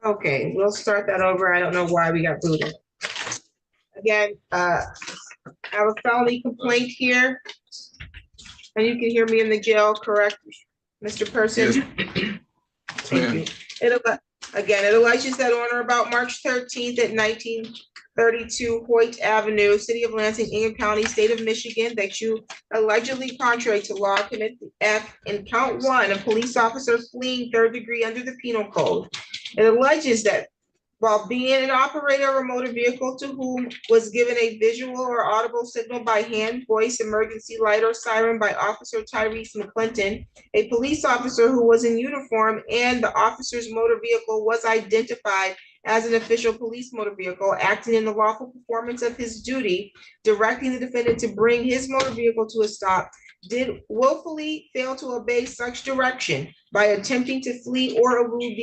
Okay, we'll start that over. I don't know why we got booted. Again, I have a felony complaint here. And you can hear me in the jail, correct, Mr. Person? Yes. Thank you. It alleges that on or about March 13th at 1932 Hoyt Avenue, City of Lansing, Ingham County, State of Michigan, that you allegedly, contrary to law, commit the act in count 1, a police officer fleeing 3rd degree under the penal code. It alleges that while being an operator of a motor vehicle to whom was given a visual or audible signal by hand, voice, emergency light, or siren by Officer Tyrese McClinton, a police officer who was in uniform, and the officer's motor vehicle was identified as an official police motor vehicle, acting in the lawful performance of his duty, directing the defendant to bring his motor vehicle to a stop, did willfully fail to obey such direction by attempting to flee or elude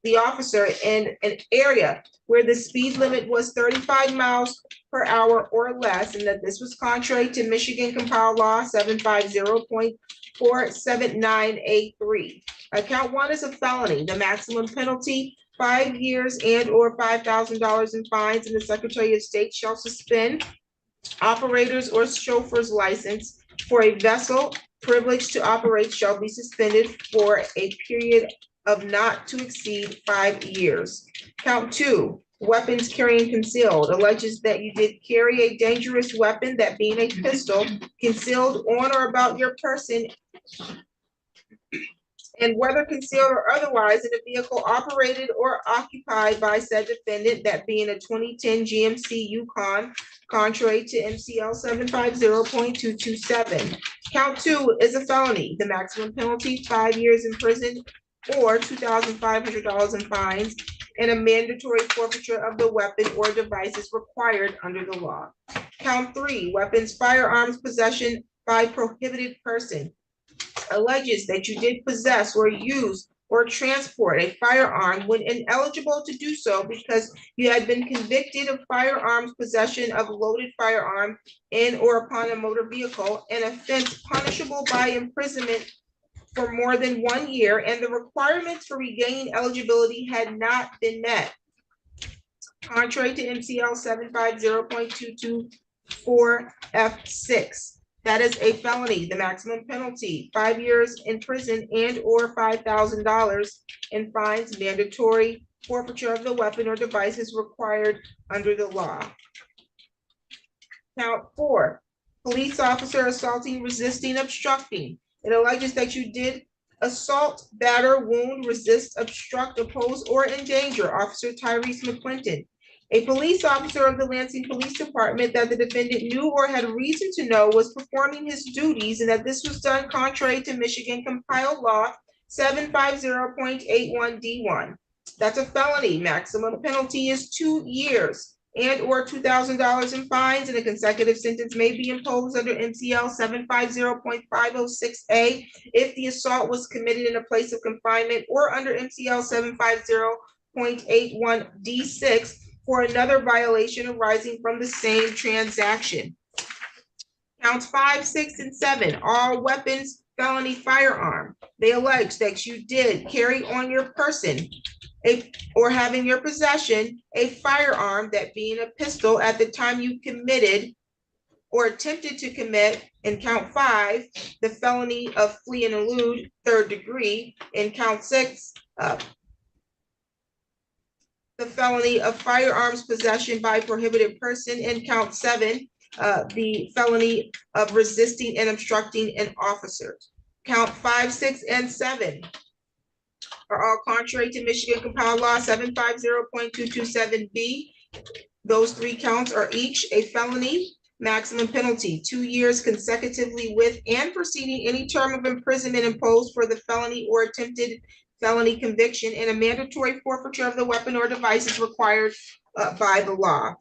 the officer in an area where the speed limit was 35 miles per hour or less, and that this was contrary to Michigan Compiled Law 750.479A3. Count 1 is a felony. The maximum penalty, 5 years and or $5,000 in fines, and the Secretary of State shall suspend operators or chauffeur's license for a vessel privileged to operate shall be suspended for a period of not to exceed 5 years. Count 2, weapons carrying concealed, alleges that you did carry a dangerous weapon, that being a pistol, concealed on or about your person, and whether concealed or otherwise in a vehicle operated or occupied by said defendant, that being a 2010 GMC Yukon, contrary to MCL 750.227. Count 2 is a felony. The maximum penalty, 5 years in prison or $2,500 in fines, and a mandatory forfeiture of the weapon or device is required under the law. Count 3, weapons, firearms possession by prohibited person, alleges that you did possess or use or transport a firearm when ineligible to do so because you had been convicted of firearms possession of loaded firearm in or upon a motor vehicle, an offense punishable by imprisonment for more than 1 year, and the requirements for regaining eligibility had not been met. Contrary to MCL 750.224F6. That is a felony. The maximum penalty, 5 years in prison and or $5,000 in fines, mandatory forfeiture of the weapon or device is required under the law. Count 4, police officer assaulting, resisting, obstructing. It alleges that you did assault, batter, wound, resist, obstruct, oppose, or endanger Officer Tyrese McClinton, a police officer of the Lansing Police Department, that the defendant knew or had reason to know was performing his duties, and that this was done contrary to Michigan Compiled Law 750.81D1. That's a felony. Maximum penalty is 2 years and or $2,000 in fines, and a consecutive sentence may be imposed under MCL 750.506A if the assault was committed in a place of confinement, or under MCL 750.81D6 for another violation arising from the same transaction. Counts 5, 6, and 7, all weapons, felony, firearm. They allege that you did carry on your person or have in your possession a firearm, that being a pistol, at the time you committed or attempted to commit, in count 5, the felony of flee and elude, 3rd degree. In count 6, the felony of firearms possession by prohibited person. In count 7, the felony of resisting and obstructing an officer. Count 5, 6, and 7 are all contrary to Michigan Compiled Law 750.227B. Those 3 counts are each a felony. Maximum penalty, 2 years consecutively with and preceding any term of imprisonment imposed for the felony or attempted felony conviction, and a mandatory forfeiture of the weapon or device is required by the law.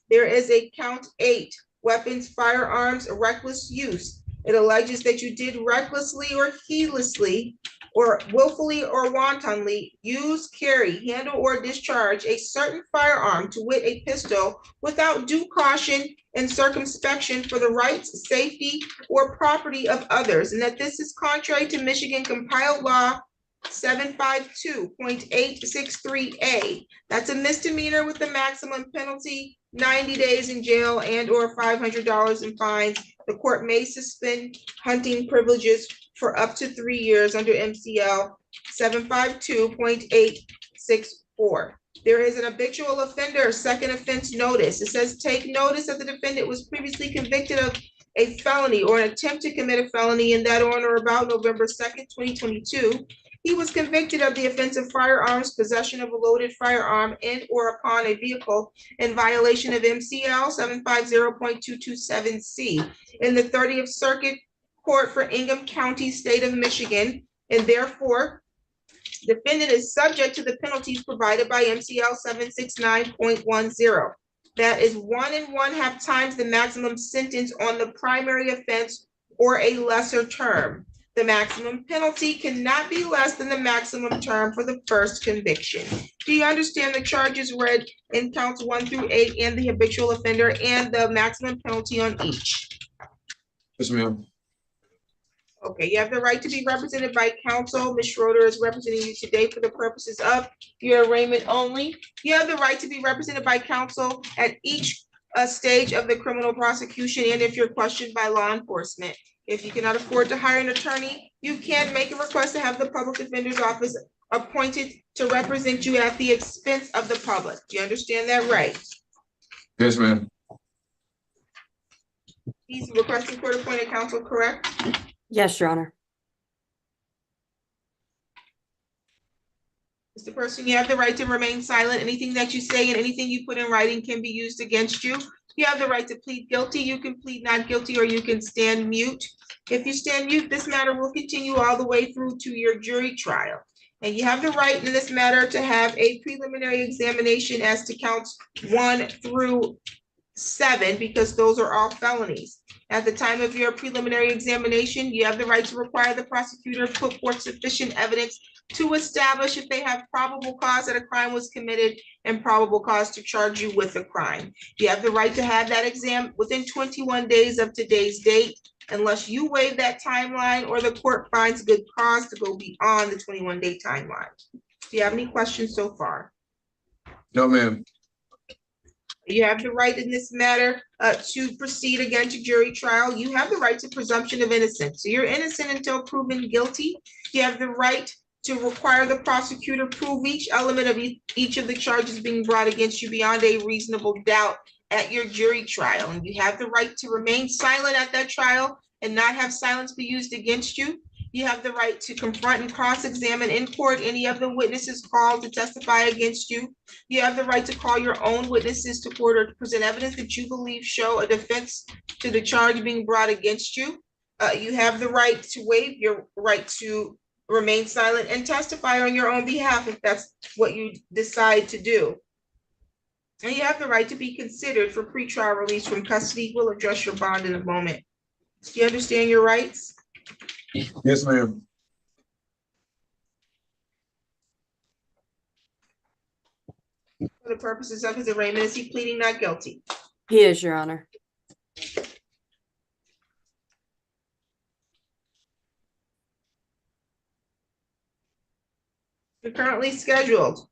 There is a count 8, weapons, firearms, reckless use. It alleges that you did recklessly or heedlessly or willfully or wantonly use, carry, handle, or discharge a certain firearm, to wit, a pistol, without due caution and circumspection for the rights, safety, or property of others, and that this is contrary to Michigan Compiled Law 752.863A. That's a misdemeanor with the maximum penalty 90 days in jail and or $500 in fines. The court may suspend hunting privileges for up to 3 years under MCL 752.864. There is an habitual offender second offense notice. It says take notice that the defendant was previously convicted of a felony or an attempt to commit a felony in that on or about November 2nd, 2022. He was convicted of the offense of firearms, possession of a loaded firearm in or upon a vehicle in violation of MCL 750.227C in the 30th Circuit Court for Ingham County, State of Michigan, and therefore defendant is subject to the penalties provided by MCL 769.10. That is 1 1/2 times the maximum sentence on the primary offense or a lesser term. The maximum penalty cannot be less than the maximum term for the first conviction. Do you understand the charges read in counts 1 through 8 and the habitual offender and the maximum penalty on each? Yes, ma'am. Okay, you have the right to be represented by counsel. Ms. Schroeder is representing you today for the purposes of your arraignment only. You have the right to be represented by counsel at each stage of the criminal prosecution and if you're questioned by law enforcement. If you cannot afford to hire an attorney, you can make a request to have the public defender's office appointed to represent you at the expense of the public. Do you understand that right? Yes, ma'am. He's requesting court-appointed counsel, correct? Yes, Your Honor. Mr. Person, you have the right to remain silent. Anything that you say and anything you put in writing can be used against you. You have the right to plead guilty. You can plead not guilty or you can stand mute. If you stand mute, this matter will continue all the way through to your jury trial. And you have the right in this matter to have a preliminary examination as to counts 1 through 7 because those are all felonies. At the time of your preliminary examination, you have the right to require the prosecutor put forth sufficient evidence to establish if they have probable cause that a crime was committed and probable cause to charge you with a crime. You have the right to have that exam within 21 days of today's date, unless you waive that timeline or the court finds good cause to go beyond the 21-day timeline. Do you have any questions so far? No, ma'am. You have the right in this matter to proceed again to jury trial. You have the right to presumption of innocence. So you're innocent until proven guilty. You have the right to require the prosecutor prove each element of each of the charges being brought against you beyond a reasonable doubt at your jury trial. And you have the right to remain silent at that trial and not have silence be used against you. You have the right to confront and cross-examine in court any of the witnesses called to testify against you. You have the right to call your own witnesses to court or to present evidence that you believe show a defense to the charge being brought against you. You have the right to waive your right to remain silent and testify on your own behalf if that's what you decide to do. And you have the right to be considered for pretrial release from custody. We'll address your bond in a moment. Do you understand your rights? Yes, ma'am. For the purposes of his arraignment, is he pleading not guilty? He is, Your Honor. You're currently scheduled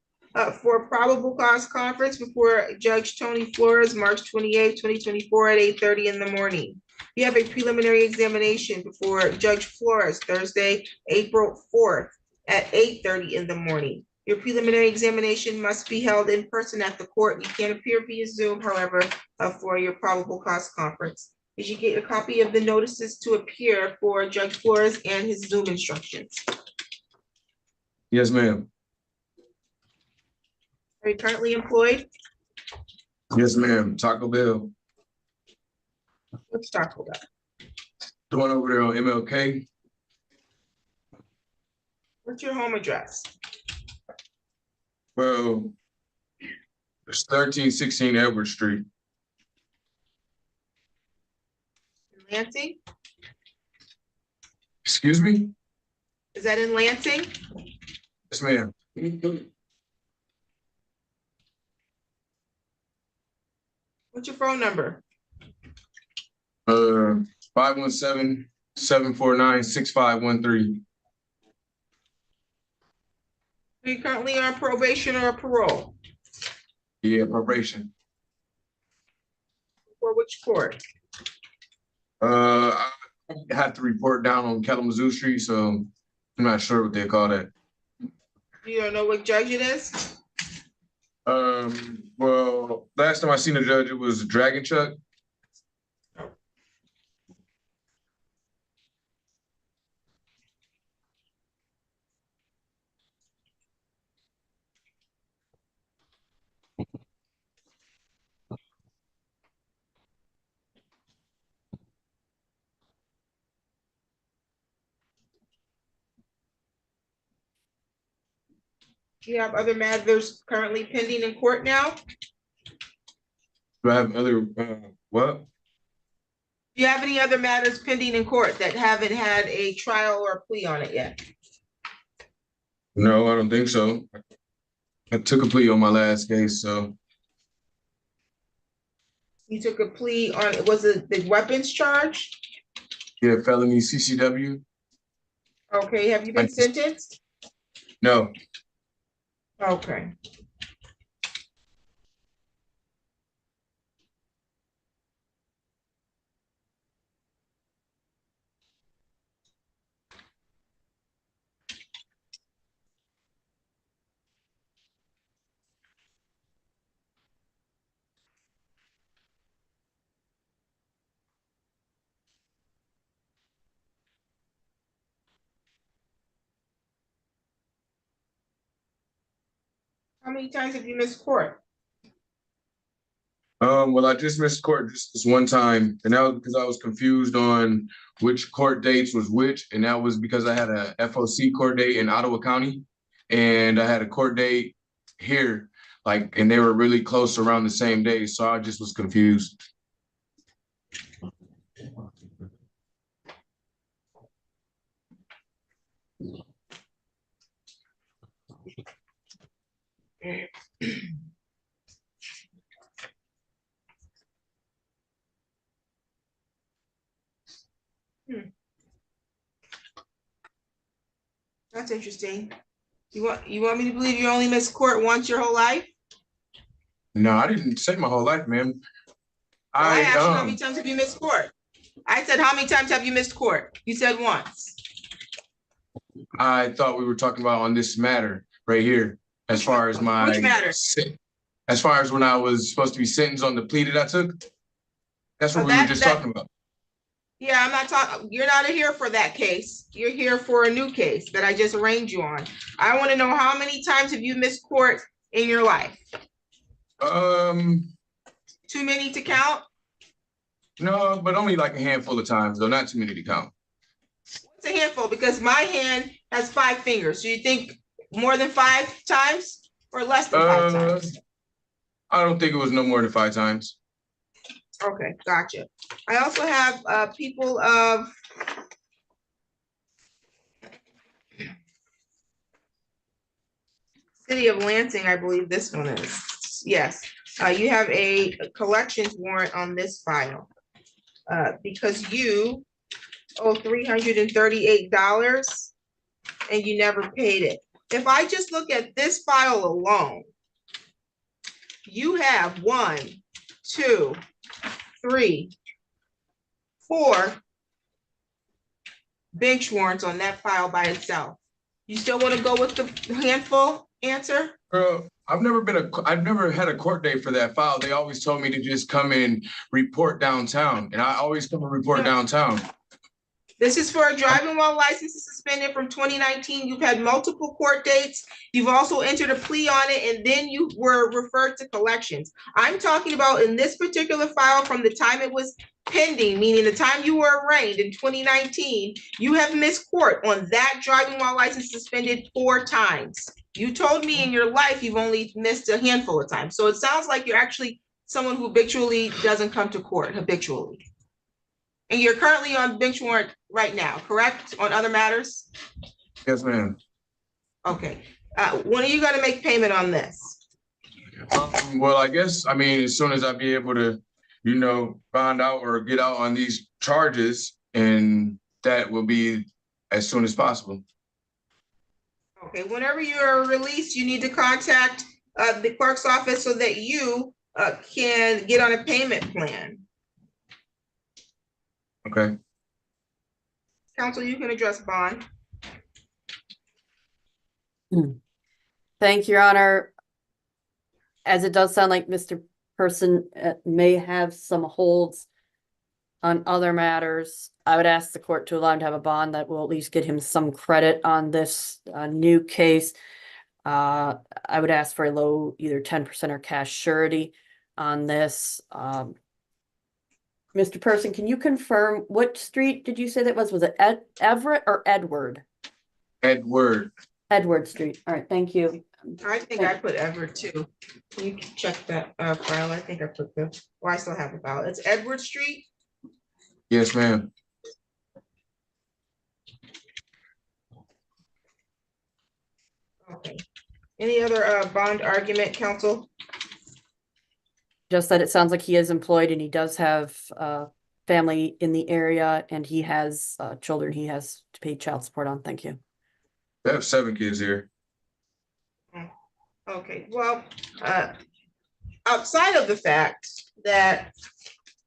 for a probable cause conference before Judge Tony Flores, March 28, 2024 at 8:30 in the morning. You have a preliminary examination before Judge Flores, Thursday, April 4th at 8:30 in the morning. Your preliminary examination must be held in person at the court. You can't appear via Zoom, however, for your probable cause conference. Did you get a copy of the notices to appear for Judge Flores and his Zoom instructions? Yes, ma'am. Are you currently employed? Yes, ma'am. Taco Bell. Let's talk about it. The one over there on MLK. What's your home address? Well, it's 1316 Edward Street. Lansing? Excuse me? Is that in Lansing? Yes, ma'am. What's your phone number? 517-749-6513. Are you currently on probation or parole? Yeah, probation. For which court? I had to report down on Kalamazoo Street, so I'm not sure what they call that. You don't know what judge it is? Well, last time I seen a judge, it was Dragon Chuck. Do you have other matters currently pending in court now? Do I have other, what? Do you have any other matters pending in court that haven't had a trial or a plea on it yet? No, I don't think so. I took a plea on my last case, so You took a plea on, was it the weapons charge? yeah, felony CCW. Okay, have you been sentenced? No, Okay. How many times have you missed court? well, I just missed court just this one time, and that was because I was confused on which court dates was which, and that was because I had a FOC court date in Ottawa County, and I had a court date here, like, and they were really close around the same day, so I just was confused. That's interesting. You want me to believe you only missed court once your whole life? No, I didn't say my whole life, man. I asked you how many times have you missed court? I said, how many times have you missed court? You said once. I thought we were talking about on this matter right here, as far as my Which matter? as far as when I was supposed to be sentenced on the plea that I took. That's what we were just talking about. Yeah, I'm not talking, you're not here for that case. You're here for a new case that I just arraigned you on. I want to know how many times have you missed court in your life? Too many to count? No, but only like a handful of times, though, not too many to count. What's a handful? Because my hand has 5 fingers. Do you think more than 5 times or less than 5 times? I don't think it was no more than 5 times. Okay, gotcha. I also have people of City of Lansing, I believe this one is. Yes, you have a collections warrant on this file because you owe $338 and you never paid it. If I just look at this file alone, you have 1, 2, 3, 4 bench warrants on that file by itself. You still want to go with the handful answer? Girl, I've never had a court date for that file. They always told me to just come and report downtown, and I always come and report downtown. This is for a driving while license is suspended from 2019. You've had multiple court dates. You've also entered a plea on it, and then you were referred to collections. I'm talking about in this particular file from the time it was pending, meaning the time you were arraigned in 2019, you have missed court on that driving while license suspended 4 times. You told me in your life you've only missed a handful of times. So it sounds like you're actually someone who habitually doesn't come to court habitually. And you're currently on bench warrant right now, correct? On other matters? Yes, ma'am. Okay. When are you gonna make payment on this? Well, I guess, I mean, as soon as I be able to, you know, find out or get out on these charges, and that will be as soon as possible. Okay, whenever you are released, you need to contact the clerk's office so that you can get on a payment plan. Okay. Counsel, you can address bond. Thank you, Your Honor. As it does sound like Mr. Person may have some holds on other matters, I would ask the court to allow him to have a bond that will at least get him some credit on this new case. I would ask for a low, either 10% or cash surety on this. Mr. Person, can you confirm what street did you say that was? Was it Everett or Edward? Edward. Edward Street. All right, thank you. I think I put Everett too. You can check that file. I think I put I still have the file. It's Edward Street. Yes, ma'am. Okay. Any other bond argument, counsel? Just that it sounds like he is employed and he does have family in the area and he has children he has to pay child support on. Thank you. I have 7 kids here. Okay, well, outside of the fact that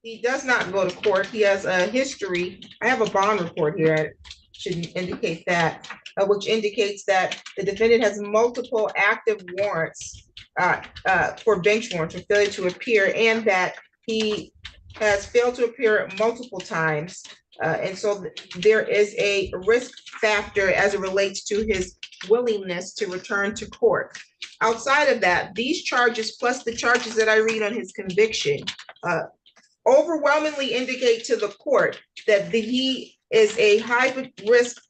he does not go to court, he has a history. I have a bond report here. I should indicate that, which indicates that the defendant has multiple active warrants for bench warrants for failure to appear, and that he has failed to appear multiple times. And so there is a risk factor as it relates to his willingness to return to court. Outside of that, these charges plus the charges that I read on his conviction overwhelmingly indicate to the court that he is a high risk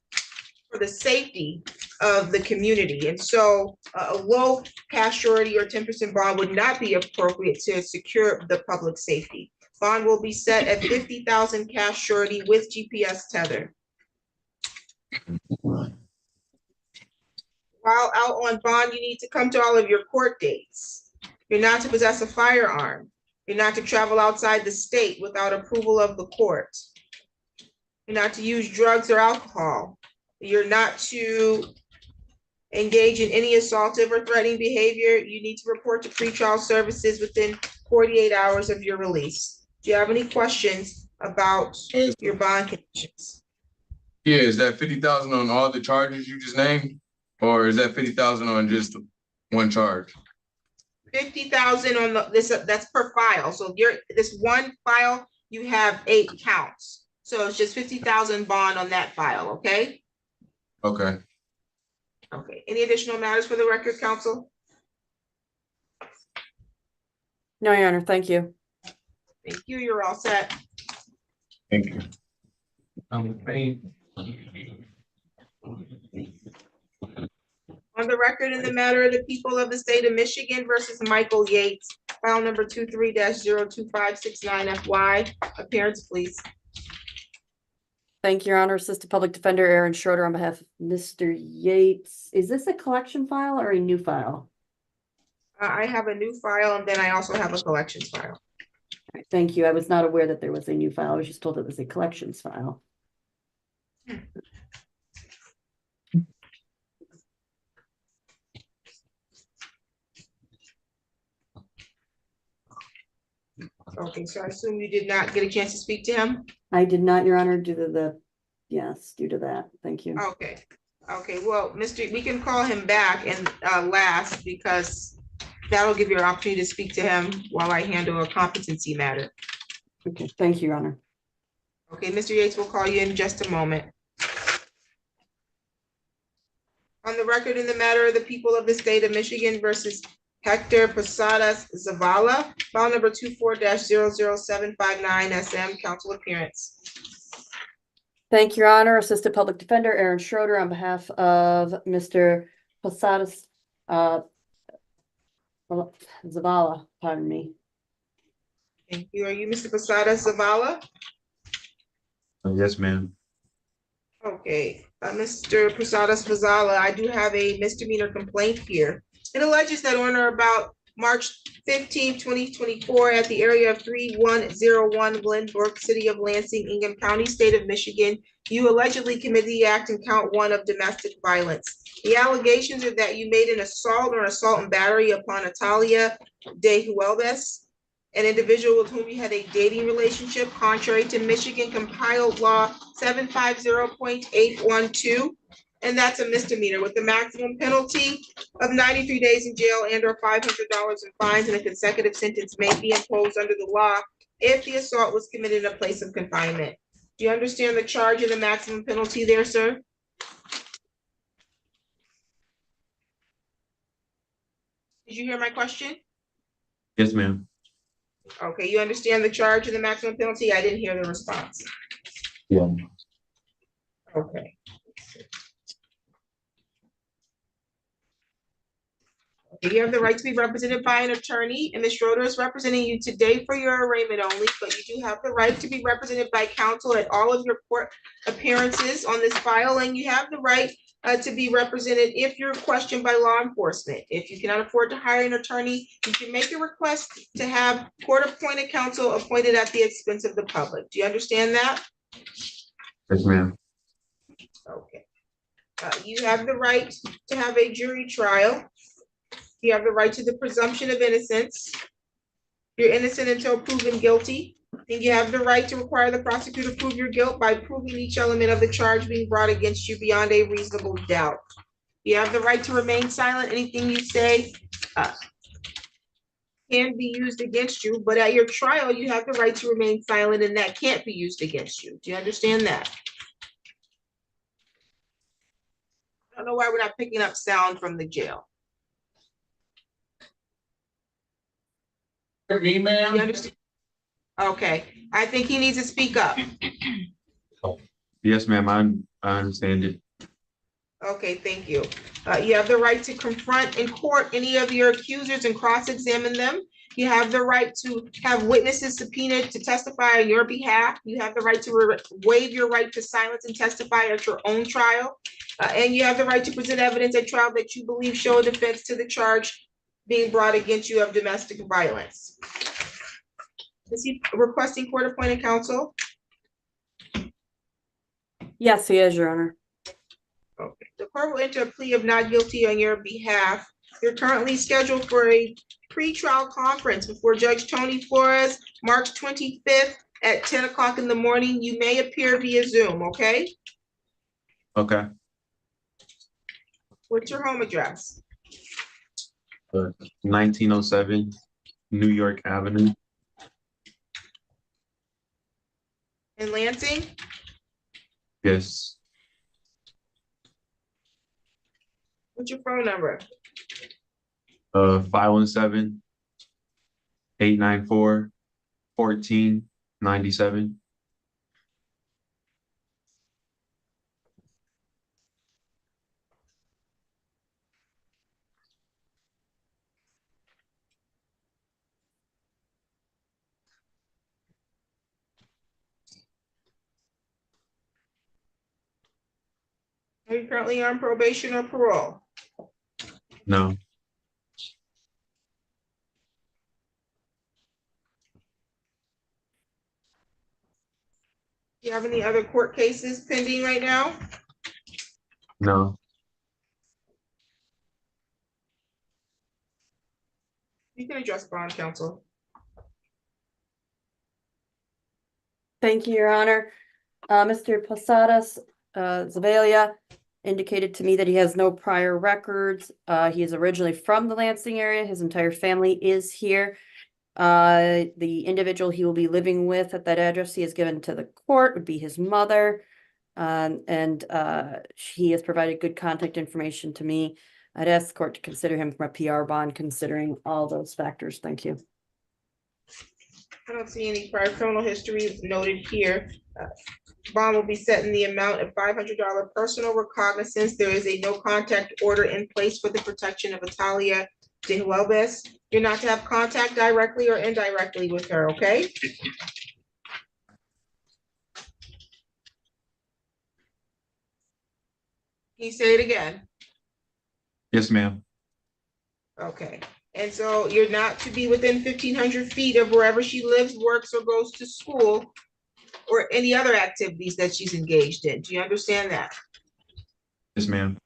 for the safety of the community. And so a low cash surety or 10% bond would not be appropriate to secure the public safety. Bond will be set at 50,000 cash surety with GPS tether. While out on bond, you need to come to all of your court dates. You're not to possess a firearm. You're not to travel outside the state without approval of the court. You're not to use drugs or alcohol. You're not to engage in any assaultive or threatening behavior. You need to report to pretrial services within 48 hours of your release. Do you have any questions about your bond conditions? Yeah, is that 50,000 on all the charges you just named? Or is that 50,000 on just one charge? 50,000 on that's per file. So this one file, you have 8 counts. So it's just 50,000 bond on that file, okay? Okay. Okay, any additional matters for the record, counsel? No, Your Honor, thank you. Thank you, you're all set. Thank you. On the record in the matter of the people of the state of Michigan versus Michael Yates, file number 23-02569FY. Appearance, please. Thank you, Your Honor. Assistant Public Defender Aaron Schroeder on behalf of Mr. Yates. Is this a collection file or a new file? I have a new file and then I also have a collections file. All right, thank you. I was not aware that there was a new file. I was just told it was a collections file. Okay, so I assume you did not get a chance to speak to him? I did not, Your Honor, due to that. Thank you. Okay, well, we can call him back and last because that'll give you an opportunity to speak to him while I handle a competency matter. Okay, thank you, Your Honor. Okay, Mr. Yates, we'll call you in just a moment. On the record in the matter of the people of the state of Michigan versus Hector Posadas Zavala, file number 24-00759 SM, counsel appearance. Thank you, Your Honor. Assistant Public Defender Aaron Schroeder on behalf of Mr. Posadas Zavala, pardon me. Thank you. Are you Mr. Posadas Zavala? Yes, ma'am. Okay, Mr. Posadas Zavala, I do have a misdemeanor complaint here. It alleges that on or about March 15th, 2024, at the area of 3101 Glenbrook, City of Lansing, Ingham County, State of Michigan. You allegedly committed the act in count 1 of domestic violence. The allegations are that you made an assault or assault and battery upon Natalia de Huelves, an individual with whom you had a dating relationship, contrary to Michigan compiled law 750.812. And that's a misdemeanor with the maximum penalty of 93 days in jail and or $500 in fines, and a consecutive sentence may be imposed under the law if the assault was committed in a place of confinement. Do you understand the charge and the maximum penalty there, sir? Did you hear my question? Yes, ma'am. Okay, you understand the charge and the maximum penalty? I didn't hear the response. Yeah. Okay. You have the right to be represented by an attorney, and Ms. Schroeder is representing you today for your arraignment only, but you do have the right to be represented by counsel at all of your court appearances on this file, and you have the right to be represented if you're questioned by law enforcement. If you cannot afford to hire an attorney, you can make a request to have court-appointed counsel appointed at the expense of the public. Do you understand that? Yes, ma'am. Okay. You have the right to have a jury trial. You have the right to the presumption of innocence. You're innocent until proven guilty. And you have the right to require the prosecutor to prove your guilt by proving each element of the charge being brought against you beyond a reasonable doubt. You have the right to remain silent. Anything you say can be used against you, but at your trial, you have the right to remain silent, and that can't be used against you. Do you understand that? I don't know why we're not picking up sound from the jail. Me, You ma'am? understand? Okay, I think he needs to speak up. Yes, ma'am. I understand it. Okay, thank you. You have the right to confront in court any of your accusers and cross-examine them. You have the right to have witnesses subpoenaed to testify on your behalf. You have the right to waive your right to silence and testify at your own trial. And you have the right to present evidence at trial that you believe show a defense to the charge being brought against you of domestic violence. Is he requesting court-appointed counsel? Yes, he is, Your Honor. Okay. The court will enter a plea of not guilty on your behalf. You're currently scheduled for a pre-trial conference before Judge Tony Flores, March 25th at 10 o'clock in the morning. You may appear via Zoom, okay? Okay. What's your home address? 1907 New York Avenue. In Lansing? Yes. What's your phone number? 517-894-1497. Are you currently on probation or parole? No. Do you have any other court cases pending right now? No. You can address bond counsel. Thank you, Your Honor. Mr. Posadas Zabalia indicated to me that he has no prior records. He is originally from the Lansing area. His entire family is here. The individual he will be living with at that address he has given to the court would be his mother. And he has provided good contact information to me. I'd ask the court to consider him from a PR bond, considering all those factors. Thank you. I don't see any prior criminal history noted here. Bond will be set in the amount of $500 personal recognizance. There is a no contact order in place for the protection of Natalia de Huelves. You're not to have contact directly or indirectly with her, okay? Can you say it again? Yes, ma'am. Okay. And so you're not to be within 1,500 feet of wherever she lives, works, or goes to school, or any other activities that she's engaged in. Do you understand that? Yes, ma'am.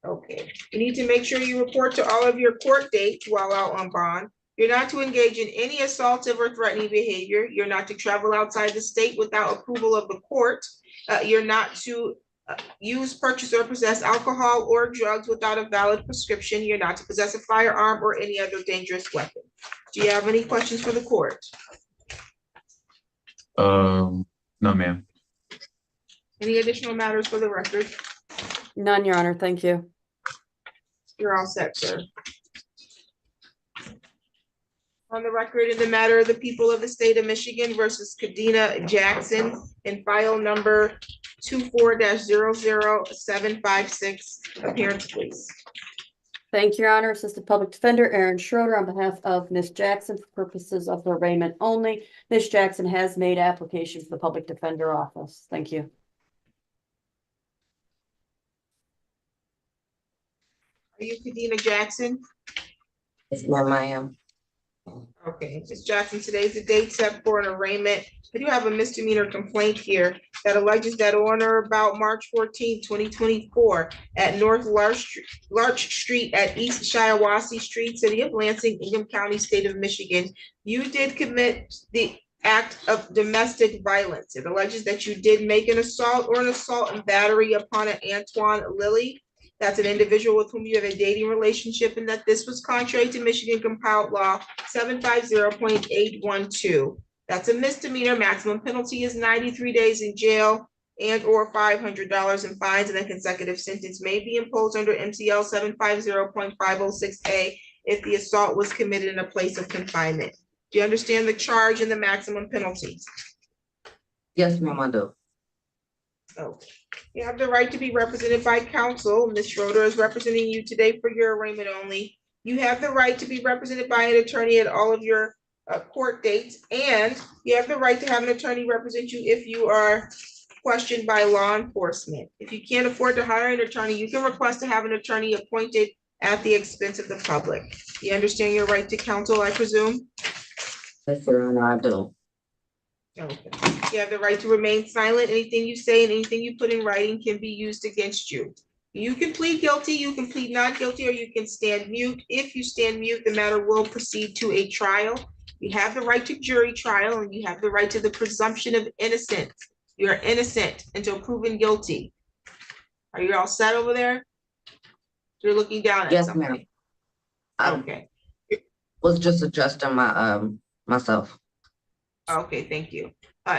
Okay, you need to make sure you report to all of your court dates while out on bond. You're not to engage in any assaultive or threatening behavior. You're not to travel outside the state without approval of the court. You're not to use, purchase, or possess alcohol or drugs without a valid prescription. You're not to possess a firearm or any other dangerous weapon. Do you have any questions for the court? No, ma'am. Any additional matters for the record? None, Your Honor, thank you. You're all set, sir. On the record, in the matter of the people of the state of Michigan versus Kadena Jackson in file number 24-00756, appearance please. Thank you, Your Honor. Assistant Public Defender Aaron Schroeder on behalf of Ms. Jackson for purposes of the arraignment only. Ms. Jackson has made application for the Public Defender Office. Thank you. Are you Kadena Jackson? Yes, ma'am, I am. Okay, Ms. Jackson, today's the date set for an arraignment. I do have a misdemeanor complaint here that alleges that on or about March 14, 2024, at North Larch Street at East Shiawassee Street, City of Lansing, Ingham County, State of Michigan, you did commit the act of domestic violence. It alleges that you did make an assault or an assault and battery upon an Antoine Lilly. That's an individual with whom you have a dating relationship, and that this was contrary to Michigan compiled law 750.812. That's a misdemeanor. Maximum penalty is 93 days in jail and or $500 in fines, and a consecutive sentence may be imposed under MCL 750.506A if the assault was committed in a place of confinement. Do you understand the charge and the maximum penalties? Yes, ma'am, I do. Okay. You have the right to be represented by counsel. Ms. Schroeder is representing you today for your arraignment only. You have the right to be represented by an attorney at all of your court dates, and you have the right to have an attorney represent you if you are questioned by law enforcement. If you can't afford to hire an attorney, you can request to have an attorney appointed at the expense of the public. You understand your right to counsel, I presume? Yes, Your Honor, I do. Okay. You have the right to remain silent. Anything you say and anything you put in writing can be used against you. You can plead guilty, you can plead not guilty, or you can stand mute. If you stand mute, the matter will proceed to a trial. You have the right to jury trial, and you have the right to the presumption of innocence. You are innocent until proven guilty. Are you all set over there? You're looking down at Yes, something. ma'am. I Okay. was just adjusting my myself. Okay, thank you.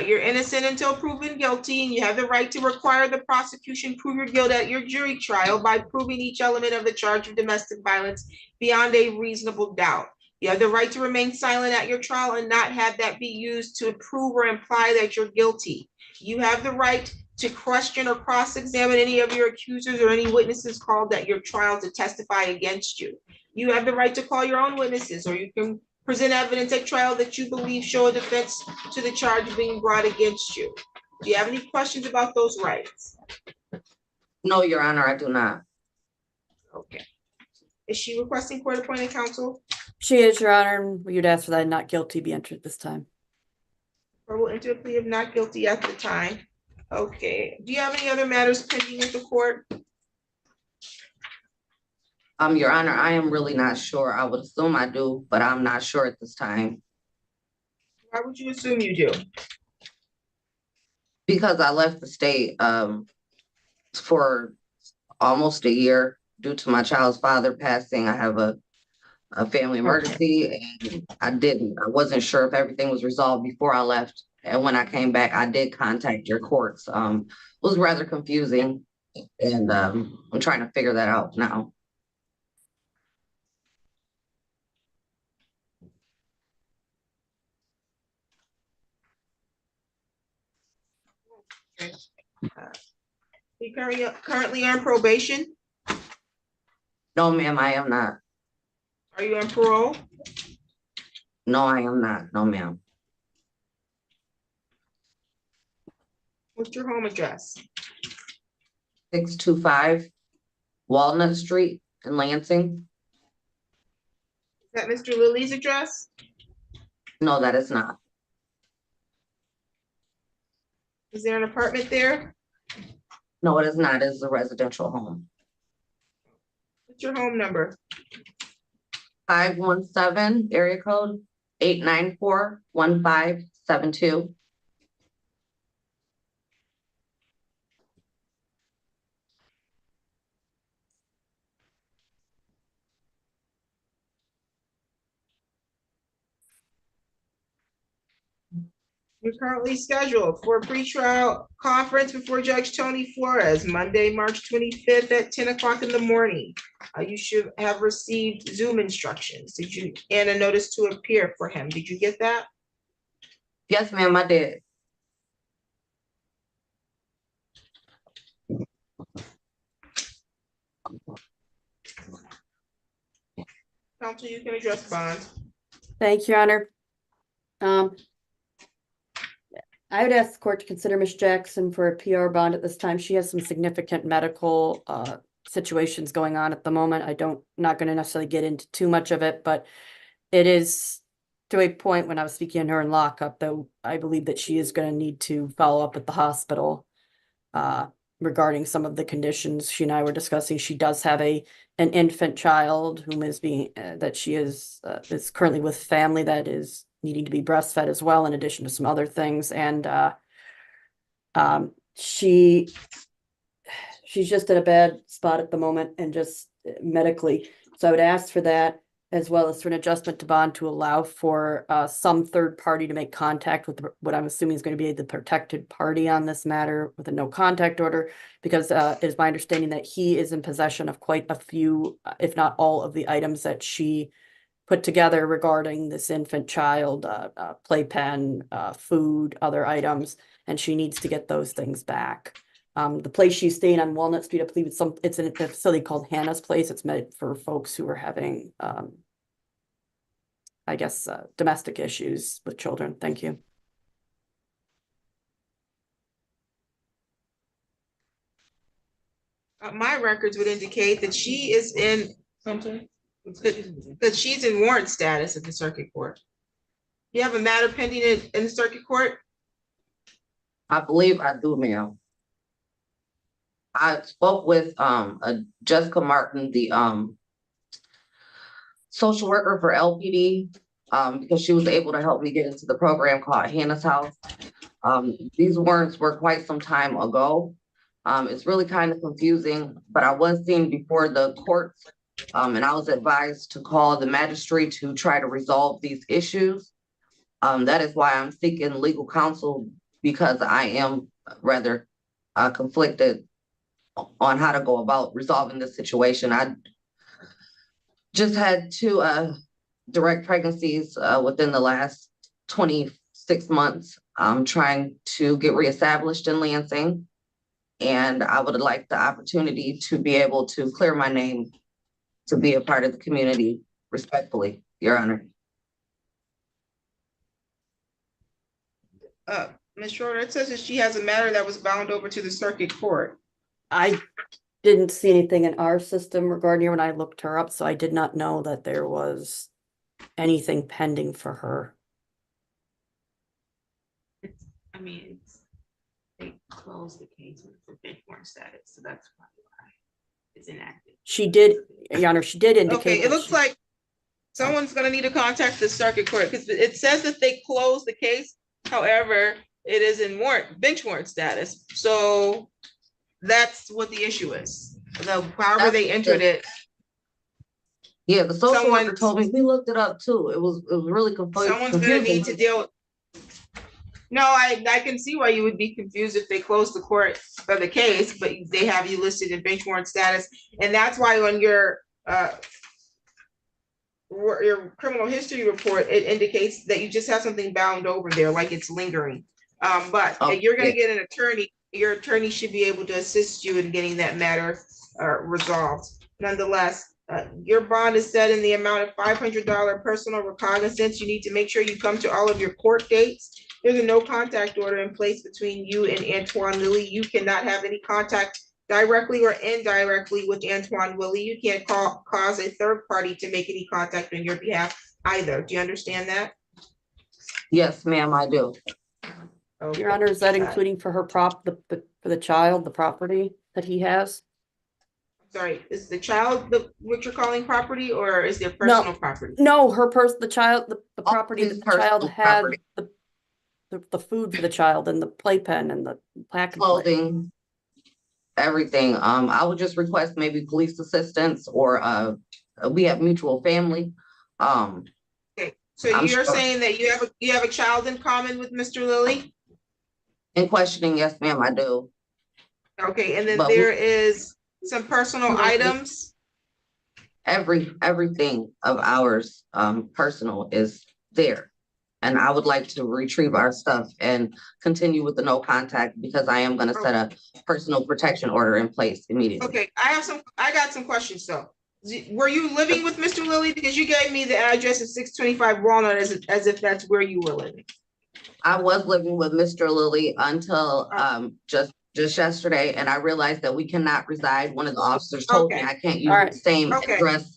You're innocent until proven guilty, and you have the right to require the prosecution prove your guilt at your jury trial by proving each element of the charge of domestic violence beyond a reasonable doubt. You have the right to remain silent at your trial and not have that be used to prove or imply that you're guilty. You have the right to question or cross-examine any of your accusers or any witnesses called at your trial to testify against you. You have the right to call your own witnesses, or you can present evidence at trial that you believe show a defense to the charge being brought against you. Do you have any questions about those rights? No, Your Honor, I do not. Okay. Is she requesting court-appointed counsel? She is, Your Honor, and you'd ask for that not guilty be entered this time. Or will enter a plea of not guilty at the time? Okay. Do you have any other matters pending with the court? Your Honor, I am really not sure. I would assume I do, but I'm not sure at this time. Why would you assume you do? Because I left the state for almost a year due to my child's father passing. I have a family emergency, and I wasn't sure if everything was resolved before I left. And when I came back, I did contact your courts. It was rather confusing, and I'm trying to figure that out now. You currently on probation? No, ma'am, I am not. Are you on parole? No, I am not. No, ma'am. What's your home address? 625 Walnut Street in Lansing. that Mr. Lilly's address? No, that is not. Is there an apartment there? No, it is not. It is a residential home. What's your home number? 517 area code 894-1572. You're currently scheduled for a pretrial conference before Judge Tony Flores, Monday, March 25th at 10 o'clock in the morning. You should have received Zoom instructions. Did you, and a notice to appear for him. Did you get that? Yes, ma'am, I did. Counsel, you can address bond. Thank you, Your Honor. I would ask the court to consider Ms. Jackson for a PR bond at this time. She has some significant medical situations going on at the moment. Not going to necessarily get into too much of it, but it is to a point when I was speaking to her in lockup, though I believe that she is going to need to follow up with the hospital regarding some of the conditions she and I were discussing. She does have an infant child whom is that she is currently with family that is needing to be breastfed as well, in addition to some other things. And she's just in a bad spot at the moment and just medically. So I would ask for that, as well as for an adjustment to bond to allow for some third party to make contact with what I'm assuming is going to be the protected party on this matter with a no contact order, because it is my understanding that he is in possession of quite a few, if not all of the items that she put together regarding this infant child, playpen, food, other items, and she needs to get those things back. The place she's staying on Walnut Street, I believe it's in a facility called Hannah's Place. It's meant for folks who are having, I guess, domestic issues with children. Thank you. My records would indicate that she is in, that she's in warrant status at the circuit court. You have a matter pending in the circuit court? I believe I do, ma'am. I spoke with Jessica Martin, the social worker for LPD, because she was able to help me get into the program called Hannah's House. These warrants were quite some time ago. It's really kind of confusing, but I was seen before the courts, and I was advised to call the magistrate to try to resolve these issues. That is why I'm seeking legal counsel, because I am rather conflicted on how to go about resolving this situation. I just had 2 direct pregnancies within the last 26 months. I'm trying to get reestablished in Lansing, and I would like the opportunity to be able to clear my name to be a part of the community respectfully, Your Honor. Ms. Schroeder, it says that she has a matter that was bound over to the circuit court. I didn't see anything in our system regarding her when I looked her up, so I did not know that there was anything pending for her. I mean, they closed the case for bench warrant status, so that's why it's inactive. She did, Your Honor, she did indicate. Okay, it looks like someone's gonna need to contact the circuit court, because it says that they closed the case. However, it is in bench warrant status. So that's what the issue is. However they entered it. Yeah, the social worker told me, we looked it up too. It was really confusing. Someone's gonna need to deal with. No, I can see why you would be confused if they closed the court for the case, but they have you listed in bench warrant status. And that's why on your criminal history report, it indicates that you just have something bound over there, like it's lingering. But if you're gonna get an attorney, your attorney should be able to assist you in getting that matter resolved. Nonetheless, your bond is set in the amount of $500 personal recognizance. You need to make sure you come to all of your court dates. There's a no contact order in place between you and Antoine Lilly. You cannot have any contact directly or indirectly with Antoine Willie. You can't cause a third party to make any contact on your behalf either. Do you understand that? Yes, ma'am, I do. Okay. Your Honor, is that including for her for the child, the property that he has? Sorry, is the child what you're calling property, or is their No. personal property? No, the child, the property his that the child personal had, property. the food for the child and the playpen and the pack and play. Clothing, everything. I would just request maybe police assistance or we have mutual family. Okay, so I'm you're sure. saying that you have a child in common with Mr. Lilly? In questioning, yes, ma'am, I do. Okay, and then But there is some personal items. Everything of ours, personal is there. And I would like to retrieve our stuff and continue with the no contact because I am gonna set a personal protection order in place immediately. Okay, I got some questions though. Were you living with Mr. Lilly? Because you gave me the address of 625 Walnut as if that's where you were living. I was living with Mr. Lilly until just yesterday, and I realized that we cannot reside. One of the officers told me Okay. I can't use All right. the same Okay. address.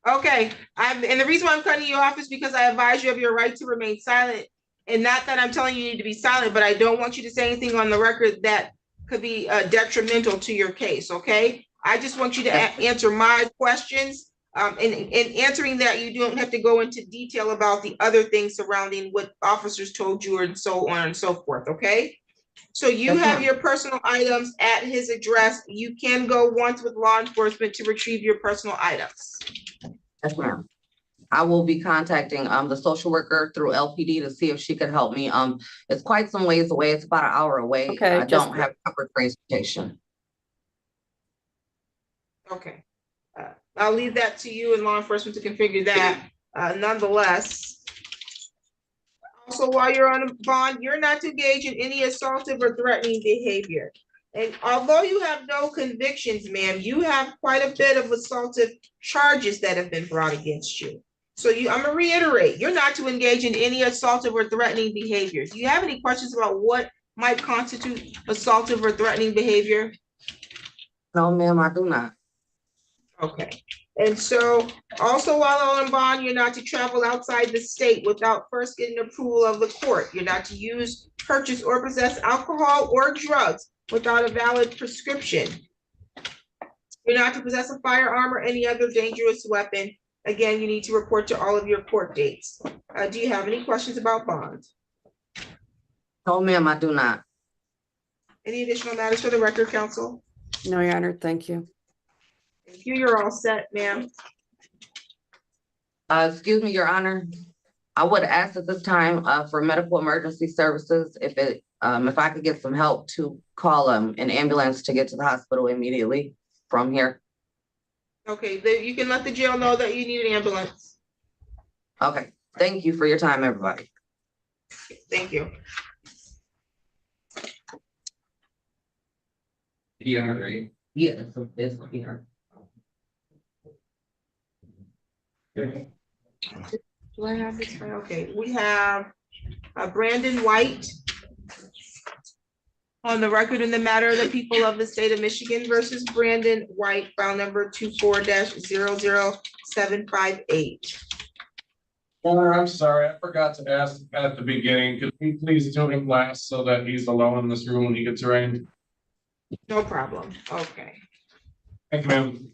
Okay, and the reason why I'm cutting you off is because I advise you of your right to remain silent. And not that I'm telling you need to be silent, but I don't want you to say anything on the record that could be detrimental to your case, okay? I just want you to answer my questions. In answering that, you don't have to go into detail about the other things surrounding what officers told you and so on and so forth, okay? So you have your personal items at his address. You can go once with law enforcement to retrieve your personal items. Yes, ma'am. I will be contacting the social worker through LPD to see if she could help me. It's quite some ways away. It's about an hour away. Okay, I don't have proper transportation. Okay. I'll leave that to you and law enforcement to configure that. Nonetheless, also while you're on a bond, you're not to engage in any assaultive or threatening behavior. And although you have no convictions, ma'am, you have quite a bit of assaultive charges that have been brought against you. So I'm gonna reiterate, you're not to engage in any assaultive or threatening behavior. Do you have any questions about what might constitute assaultive or threatening behavior? No, ma'am, I do not. Okay, and so also while on bond, you're not to travel outside the state without first getting approval of the court. You're not to use, purchase, or possess alcohol or drugs without a valid prescription. You're not to possess a firearm or any other dangerous weapon. Again, you need to report to all of your court dates. Do you have any questions about bond? No, ma'am, I do not. Any additional matters for the record, counsel? No, Your Honor, thank you. Thank you, you're all set, ma'am. Excuse me, Your Honor. I would ask at this time for medical emergency services if I could get some help to call an ambulance to get to the hospital immediately from here. Okay, you can let the jail know that you need an ambulance. Okay, thank you for your time, everybody. Thank you. Yeah, right? Yeah, it's here. Do I have this? Okay, we have Brandon White on the record in the matter of the people of the state of Michigan versus Brandon White, file number 24-00758. Owner, I'm sorry, I forgot to ask at the beginning, could we please do him last so that he's alone in this room when he gets arraigned? No problem, okay. Thank you, ma'am.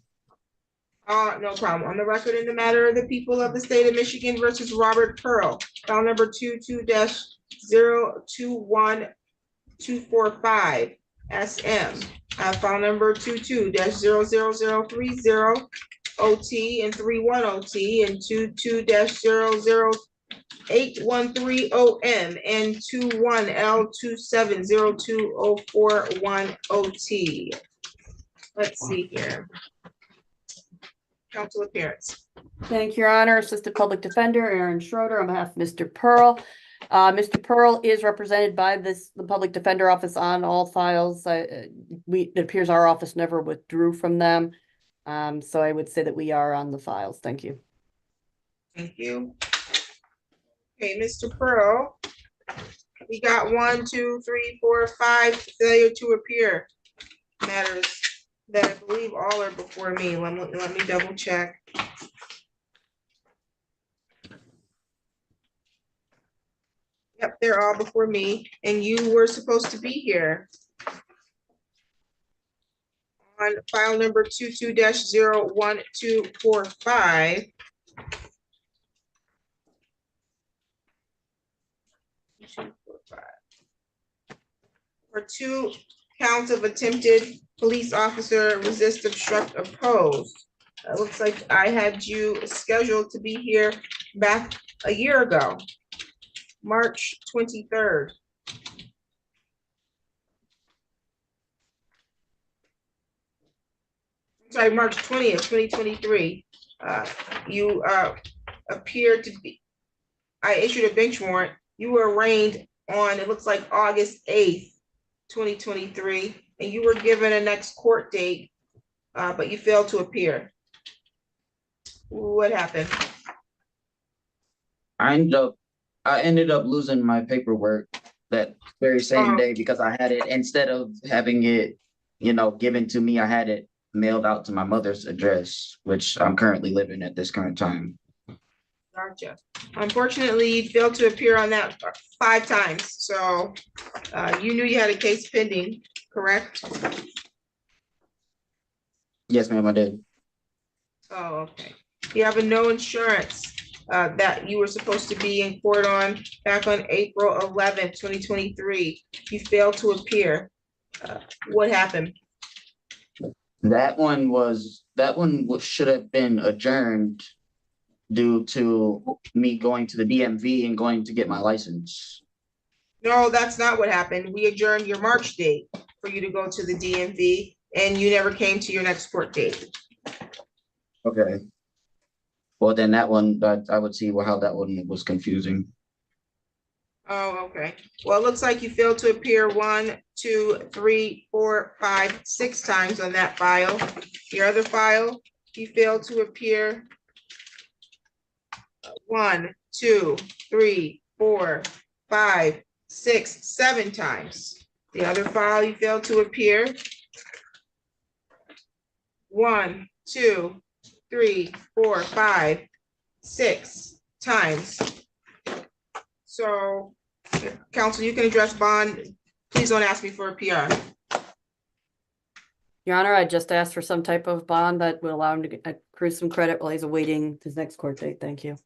No problem. On the record in the matter of the people of the state of Michigan versus Robert Pearl, file number 22-021245 SM. File number 22-00030 OT and 31 OT and 22-00813 OM and 21L27020441 OT. Let's see here. Council appearance. Thank you, Your Honor. Assistant Public Defender Aaron Schroeder on behalf of Mr. Pearl. Mr. Pearl is represented by the Public Defender Office on all files. It appears our office never withdrew from them. So I would say that we are on the files. Thank you. Thank you. Okay, Mr. Pearl. We got 1, 2, 3, 4, 5 failure to appear. matters that I believe all are before me. Let me double check. Yep, they're all before me, and you were supposed to be here on file number 22-01245. For 2 counts of attempted police officer resist, obstruct, oppose. It looks like I had you scheduled to be here back a year ago, March 23rd. Sorry, March 20th, 2023. You appeared to be, I issued a bench warrant. You were arraigned on, it looks like August 8th, 2023, and you were given a next court date, but you failed to appear. What happened? I ended up losing my paperwork that very same day because I had it, instead of having it, given to me, I had it mailed out to my mother's address, which I'm currently living at this current time. Gotcha. Unfortunately, you failed to appear on that 5 times, so you knew you had a case pending, correct? Yes, ma'am, I did. Oh, okay. You have a no insurance that you were supposed to be in court on back on April 11th, 2023. You failed to appear. What happened? That one should have been adjourned due to me going to the DMV and going to get my license. No, that's not what happened. We adjourned your March date for you to go to the DMV, and you never came to your next court date. Okay. Well, then that one, I would see how that one was confusing. Oh, okay. Well, it looks like you failed to appear 1, 2, 3, 4, 5, 6 times on that file. Your other file, you failed to appear 1, 2, 3, 4, 5, 6, 7 times. The other file, you failed to appear 1, 2, 3, 4, 5, 6 times. So, counsel, you can address bond. Please don't ask me for a PR. Your Honor, I just asked for some type of bond that would allow him to accrue some credit while he's awaiting his next court date. Thank you.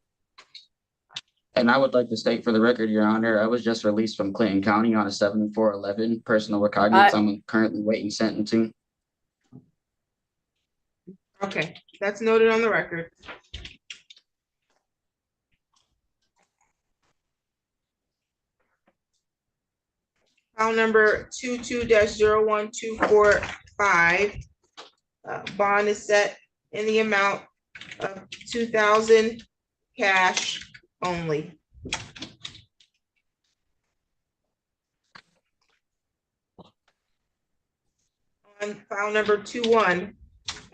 And I would like to state for the record, Your Honor, I was just released from Clinton County on a 7-4-11 personal recognizance. I'm currently waiting sentencing. Okay, that's noted on the record. File number 22-01245. Bond is set in the amount of 2,000 cash only. On file number 21,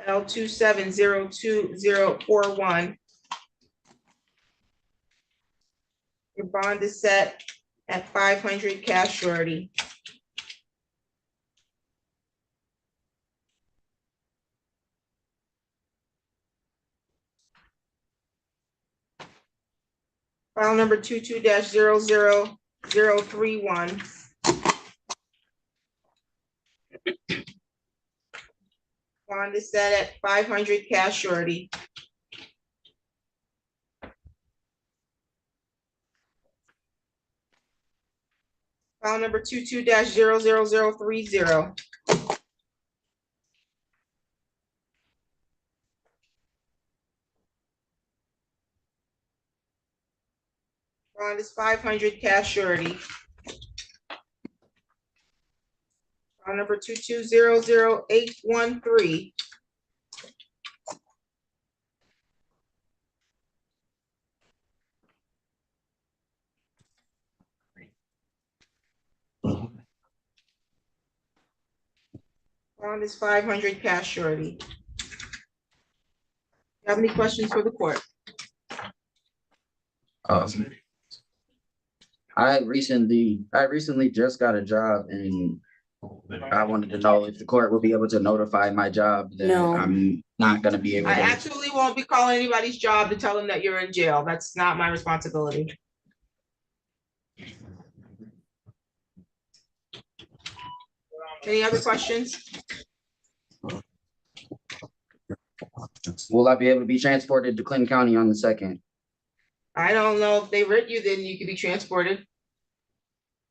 L27020041. Your bond is set at 500 cash surety. File number 22-00031. Bond is set at 500 cash surety. File number 22-00030. Bond is 500 cash surety. File number 22-00813. Bond is 500 cash surety. You have any questions for the court? I recently just got a job, and I wanted to know if the court will be able to notify my job that No. I'm not gonna be able I to. absolutely won't be calling anybody's job to tell them that you're in jail. That's not my responsibility. Any other questions? Will I be able to be transported to Clinton County on the 2nd? I don't know if they writ you, then you could be transported.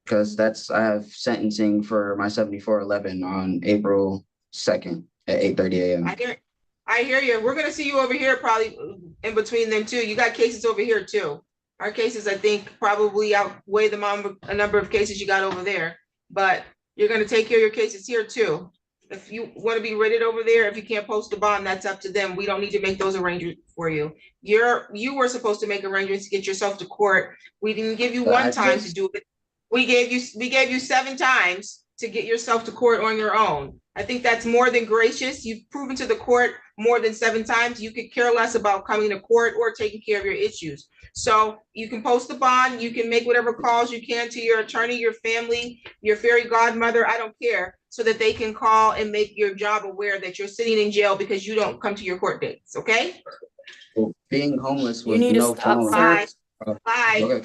Because I have sentencing for my 7411 on April 2nd at 8:30 a.m. I hear you. We're gonna see you over here probably in between them too. You got cases over here too. Our cases, I think, probably outweigh a number of cases you got over there. But you're gonna take care of your cases here too. If you want to be rated over there, if you can't post a bond, that's up to them. We don't need to make those arrangements for you. You were supposed to make arrangements to get yourself to court. We didn't give you one time to do it. We gave you 7 times to get yourself to court on your own. I think that's more than gracious. You've proven to the court more than 7 times. You could care less about coming to court or taking care of your issues. So you can post the bond, you can make whatever calls you can to your attorney, your family, your fairy godmother, I don't care, so that they can call and make your job aware that you're sitting in jail because you don't come to your court dates, okay? Well, being homeless You with need to no stop, phone. sir. Bye. Okay.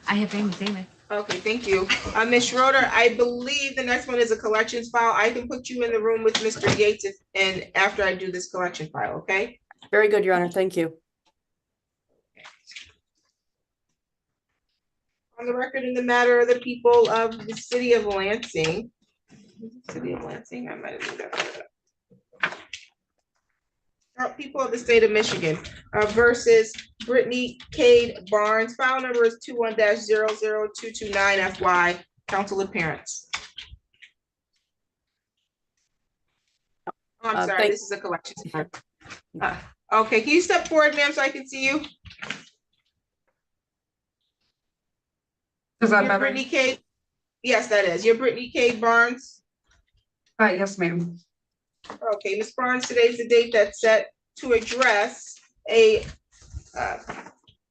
I have family statement. Okay, thank you. Ms. Schroeder, I believe the next one is a collections file. I can put you in the room with Mr. Yates and after I do this collection file, okay? Very good, Your Honor. Thank you. On the record in the matter of the people of the city of Lansing. City of Lansing, I might have moved that. People of the state of Michigan versus Brittany Cade Barnes. File number is 21-00229 FY. Council appearance. I'm sorry, this is a collection. Okay, can you step forward, ma'am, so I can see you? Is that You're better? Brittany Cade? Yes, that is. You're Brittany Cade Barnes? Yes, ma'am. Okay, Ms. Barnes, today's the date that's set to address a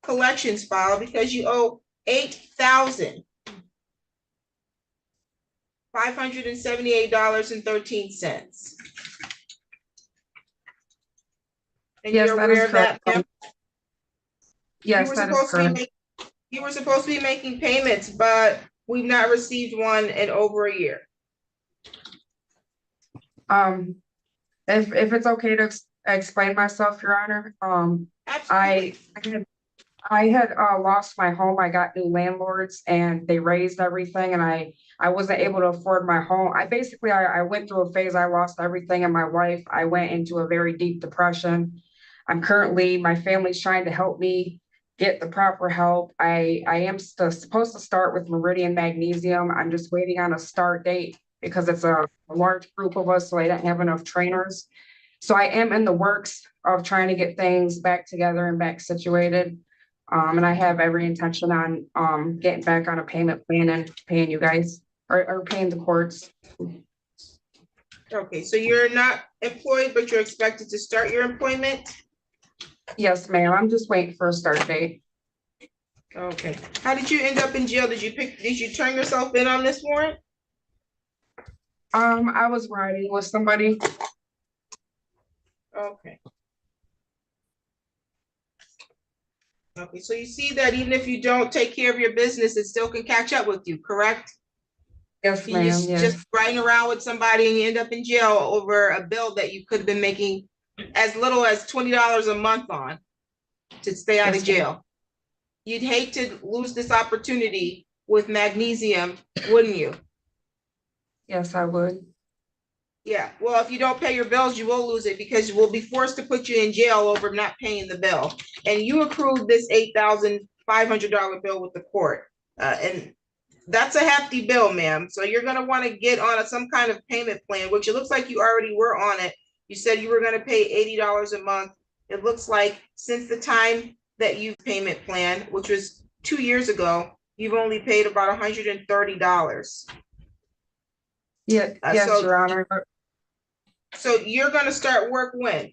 collections file because you owe $8,578.13. And Yes, you're that aware is of that, correct. ma'am? Yes, that is correct. You were supposed to be making payments, but we've not received one in over a year. If it's okay to explain myself, Your Honor, Absolutely. I had lost my home. I got new landlords and they raised everything and I wasn't able to afford my home. I went through a phase. I lost everything in my life. I went into a very deep depression. My family's trying to help me get the proper help. I am supposed to start with Meridian Magnesium. I'm just waiting on a start date because it's a large group of us, so I didn't have enough trainers. So I am in the works of trying to get things back together and back situated. And I have every intention on getting back on a payment plan and paying you guys or paying the courts. Okay, so you're not employed, but you're expected to start your employment? Yes, ma'am. I'm just waiting for a start date. Okay. How did you end up in jail? Did you turn yourself in on this warrant? I was riding with somebody. Okay. Okay, so you see that even if you don't take care of your business, it still can catch up with you, correct? Yes, You ma'am. just Yes. riding around with somebody and you end up in jail over a bill that you could have been making as little as $20 a month on to stay out of jail. You'd hate to lose this opportunity with magnesium, wouldn't you? Yes, I would. Yeah, well, if you don't pay your bills, you will lose it because we'll be forced to put you in jail over not paying the bill. And you accrued this $8,500 bill with the court. And that's a hefty bill, ma'am. So you're gonna want to get on some kind of payment plan, which it looks like you already were on it. You said you were gonna pay $80 a month. It looks like since the time that you payment plan, which was 2 years ago, you've only paid about $130. Yeah, yes, so- Your Honor. So you're gonna start work when?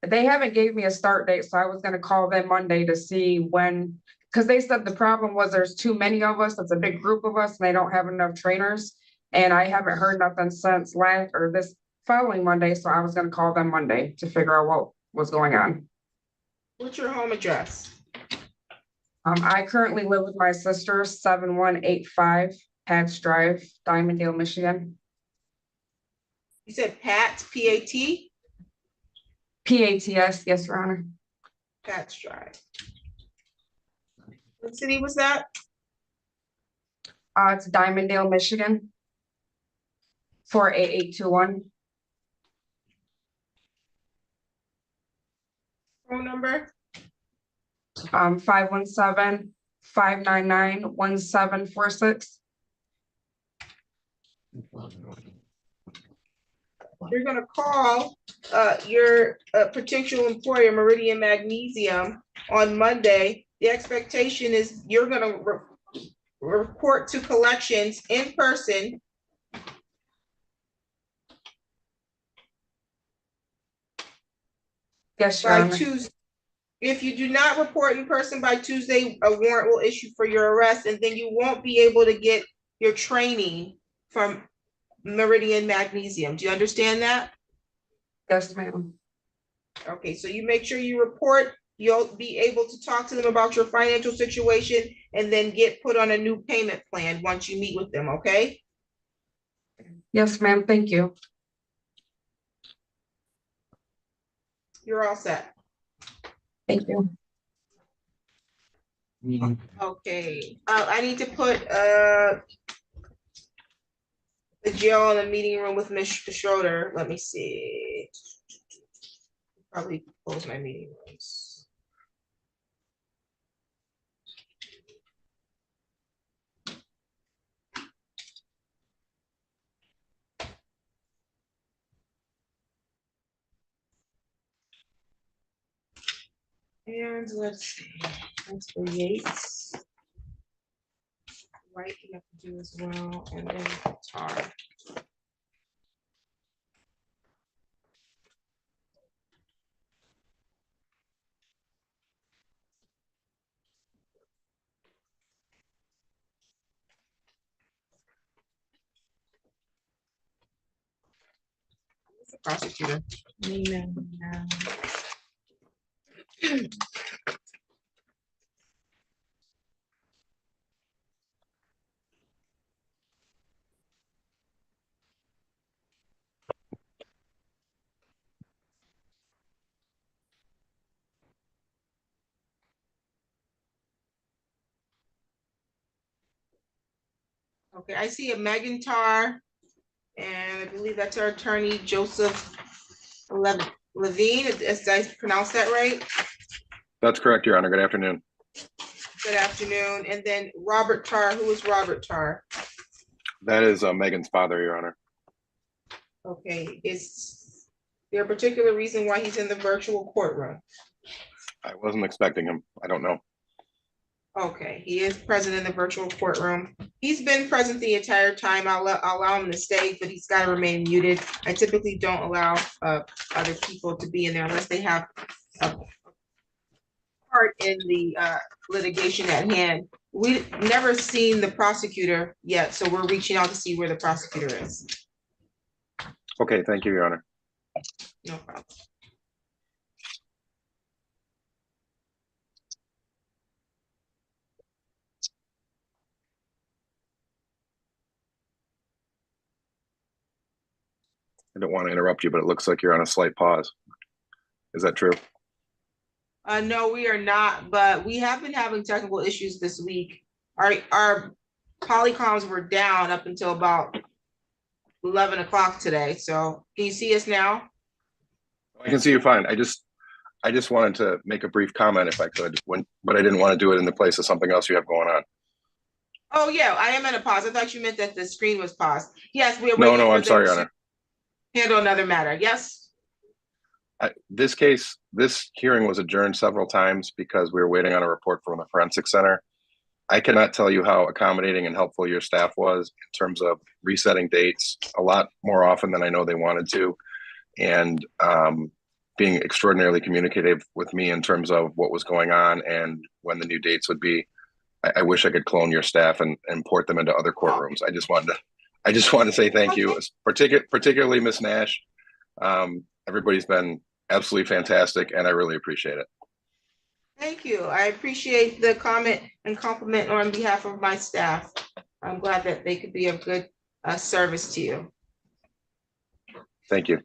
They haven't gave me a start date, so I was gonna call them Monday to see when, because they said the problem was there's too many of us, it's a big group of us, and they don't have enough trainers. And I haven't heard nothing since last, or this following Monday, so I was gonna call them Monday to figure out what was going on. What's your home address? I currently live with my sister, 7185 Patch Drive, Diamonddale, Michigan. You said Pat, P-A-T? PATS, yes, Your Honor. Pat's Drive. What city was that? It's Diamonddale, Michigan. 48821. Phone number? 517-599-1746. You're gonna call your potential employer, Meridian Magnesium, on Monday. The expectation is you're gonna report to collections in person. Yes, Your By Honor. Tuesday. If you do not report in person by Tuesday, a warrant will issue for your arrest, and then you won't be able to get your training from Meridian Magnesium. Do you understand that? Yes, ma'am. Okay, so you make sure you report, you'll be able to talk to them about your financial situation and then get put on a new payment plan once you meet with them, okay? Yes, ma'am. Thank you. You're all set. Thank you. Okay, I need to put the jail in the meeting room with Ms. Schroeder. Let me see. Probably close my meeting rooms. And let's see, that's for Yates. White you have to do as well, and then Tar. Who's the prosecutor? Nina. Okay, I see a Megan Tar, and I believe that's our attorney, Joseph Levine. Did I pronounce that right? That's correct, Your Honor. Good afternoon. Good afternoon. And then Robert Tar. Who is Robert Tar? That is Megan's father, Your Honor. Okay, is there a particular reason why he's in the virtual courtroom? I wasn't expecting him. I don't know. Okay, he is present in the virtual courtroom. He's been present the entire time. I'll allow him to stay, but he's got to remain muted. I typically don't allow other people to be in there unless they have a part in the litigation at hand. We've never seen the prosecutor yet, so we're reaching out to see where the prosecutor is. Okay, thank you, Your Honor. No problem. I don't want to interrupt you, but it looks like you're on a slight pause. Is that true? No, we are not, but we have been having technical issues this week. Our polycoms were down up until about 11 o'clock today. So can you see us now? I can see you fine. I just wanted to make a brief comment if I could, but I didn't want to do it in the place of something else you have going on. Oh, yeah, I am in a pause. I thought you meant that the screen was paused. Yes, we're No, waiting for I'm sorry, Your them Honor. to handle another matter. Yes? This hearing was adjourned several times because we were waiting on a report from the forensic center. I cannot tell you how accommodating and helpful your staff was in terms of resetting dates a lot more often than I know they wanted to, and being extraordinarily communicative with me in terms of what was going on and when the new dates would be. I wish I could clone your staff and port them into other courtrooms. I just wanted to say thank you, particularly Ms. Nash. Everybody's been absolutely fantastic, and I really appreciate it. Thank you. I appreciate the comment and compliment on behalf of my staff. I'm glad that they could be of good service to you. Thank you.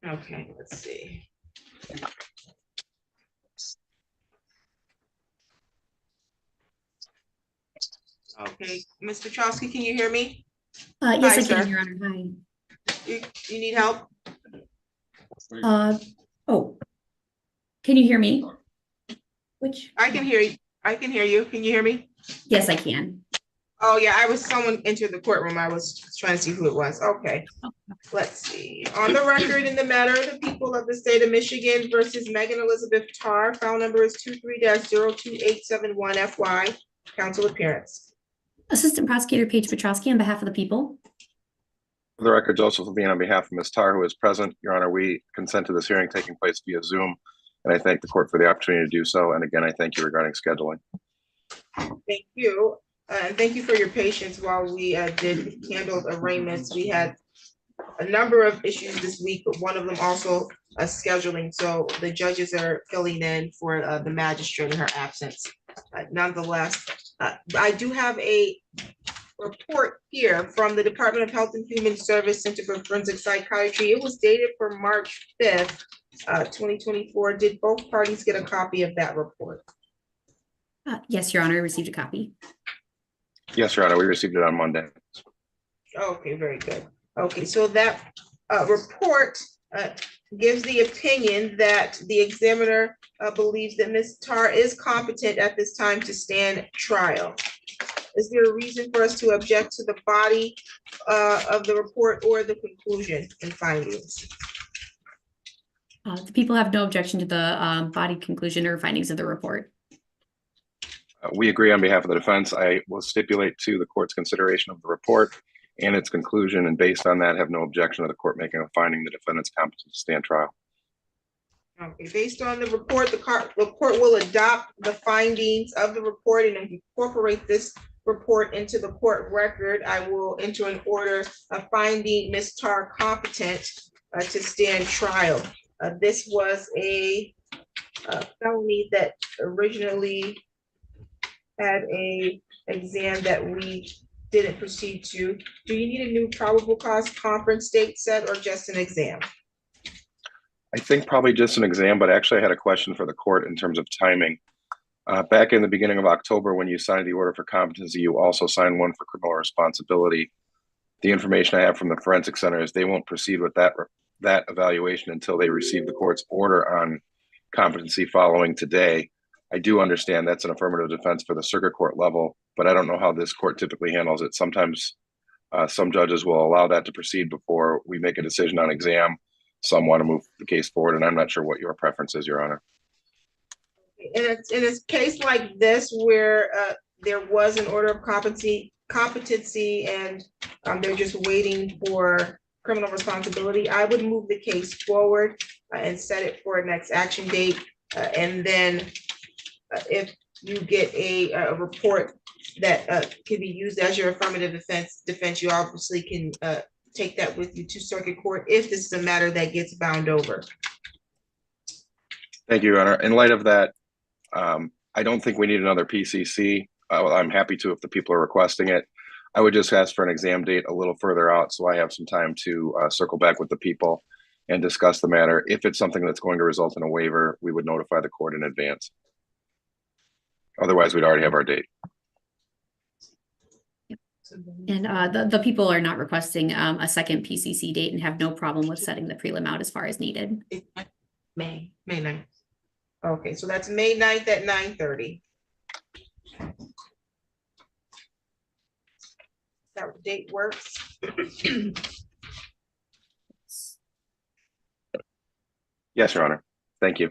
Okay, let's see. Okay, Ms. Petrowski, can you hear me? Yes, Hi, I sir. can, Your Honor. Hi. You need help? Oh, can you hear me? Which? I can hear you. I can hear you. Can you hear me? Yes, I can. Oh, yeah, someone entered the courtroom. I was trying to see who it was. Okay. Let's see. On the record in the matter of the people of the state of Michigan versus Megan Elizabeth Tarr, file number is 23-02871 FY. Council appearance. Assistant Prosecutor Paige Petrowski on behalf of the people. For the record, Joseph Levine on behalf of Ms. Tarr, who is present. Your Honor, we consent to this hearing taking place via Zoom, and I thank the court for the opportunity to do so. And again, I thank you regarding scheduling. Thank you. And thank you for your patience while we handled arraignments. We had a number of issues this week, but one of them also scheduling. So the judges are filling in for the magistrate in her absence. Nonetheless, I do have a report here from the Department of Health and Human Service Center for Forensic Psychiatry. It was dated for March 5th, 2024. Did both parties get a copy of that report? Yes, Your Honor, I received a copy. Yes, Your Honor, we received it on Monday. Okay, very good. Okay, so that report gives the opinion that the examiner believes that Ms. Tar is competent at this time to stand trial. Is there a reason for us to object to the body of the report or the conclusion and findings? The people have no objection to the body conclusion or findings of the report. We agree on behalf of the defense. I will stipulate to the court's consideration of the report and its conclusion, and based on that, have no objection to the court making a finding the defendant's competent to stand trial. Okay, based on the report, the court will adopt the findings of the report and incorporate this report into the court record. I will enter an order of finding Ms. Tar competent to stand trial. This was a felony that originally had a exam that we didn't proceed to. Do you need a new probable cause conference date set or just an exam? I think probably just an exam, but actually I had a question for the court in terms of timing. Back in the beginning of October, when you signed the order for competency, you also signed one for criminal responsibility. The information I have from the forensic center is they won't proceed with that evaluation until they receive the court's order on competency following today. I do understand that's an affirmative defense for the circuit court level, but I don't know how this court typically handles it. Sometimes some judges will allow that to proceed before we make a decision on exam. Some want to move the case forward, and I'm not sure what your preference is, Your Honor. In a case like this where there was an order of competency and they're just waiting for criminal responsibility, I would move the case forward and set it for a next action date. And then if you get a report that can be used as your affirmative defense, you obviously can take that with you to circuit court if this is a matter that gets bound over. Thank you, Your Honor. In light of that, I don't think we need another PCC. I'm happy to if the people are requesting it. I would just ask for an exam date a little further out so I have some time to circle back with the people and discuss the matter. If it's something that's going to result in a waiver, we would notify the court in advance. Otherwise, we'd already have our date. And the people are not requesting a second PCC date and have no problem with setting the prelim out as far as needed. May 9th. Okay, so that's May 9th at 9:30. That date works. Yes, Your Honor. Thank you.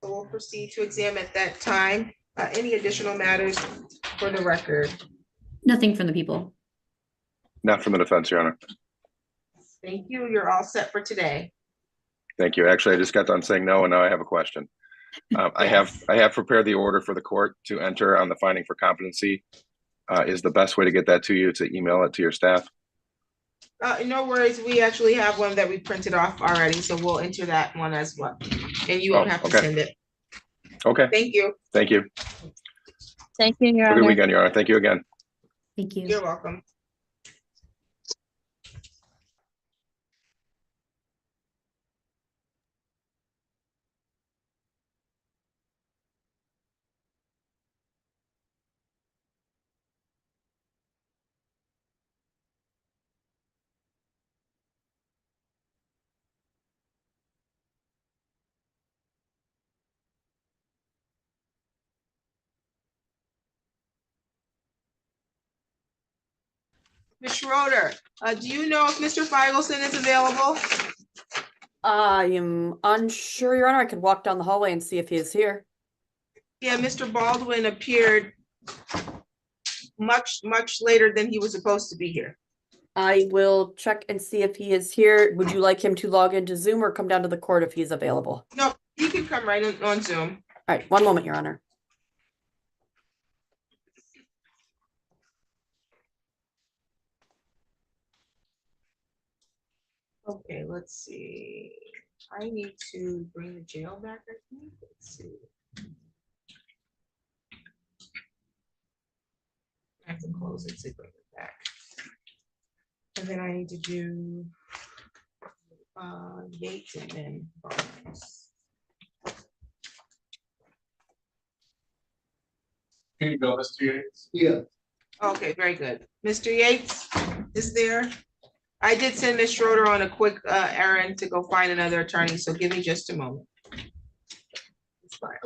So we'll proceed to examine at that time. Any additional matters for the record? Nothing from the people. Not from the defense, Your Honor. Thank you. You're all set for today. Thank you. Actually, I just got done saying no, and now I have a question. I have prepared the order for the court to enter on the finding for competency. Is the best way to get that to you to email it to your staff? No worries. We actually have one that we printed off already, so we'll enter that one as well. And you won't have to send it. Okay. Thank you. Thank you. Thank you, Your Have a good Honor. weekend, Your Honor. Thank you again. Thank you. You're welcome. Ms. Schroeder, do you know if Mr. Feigelson is available? I am unsure, Your Honor. I could walk down the hallway and see if he is here. Yeah, Mr. Baldwin appeared much later than he was supposed to be here. I will check and see if he is here. Would you like him to log into Zoom or come down to the court if he's available? No, he can come right on Zoom. All right, one moment, Your Honor. Okay, let's see. I need to bring the jail back, I think. Let's see. I have to close it to bring it back. And then I need to do Yates and then Barnes. Here you go, Mr. Yates. Yeah. Okay, very good. Mr. Yates is there? I did send Ms. Schroeder on a quick errand to go find another attorney, so give me just a moment. It's fine.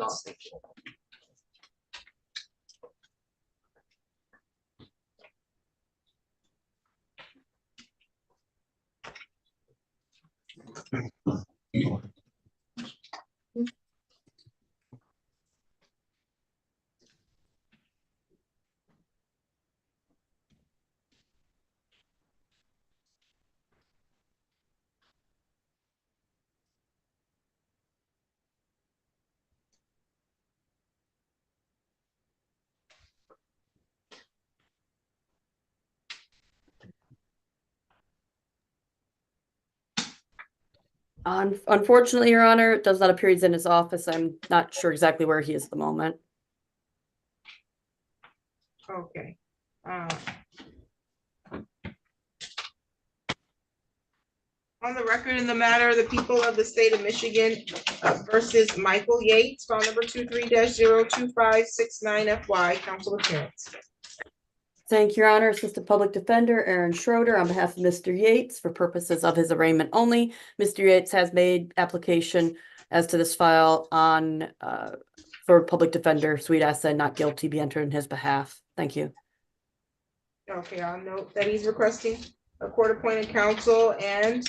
Unfortunately, Your Honor, it does not appear he's in his office. I'm not sure exactly where he is at the moment. Okay. On the record in the matter, the people of the state of Michigan versus Michael Yates, file number 23-02569 FY, counsel appearance. Thank you, Your Honor. Assistant Public Defender Aaron Schroeder on behalf of Mr. Yates for purposes of his arraignment only. Mr. Yates has made application as to this file on for Public Defender Sweet Asset not guilty be entered in his behalf. Thank you. Okay, I'll note that he's requesting a court-appointed counsel and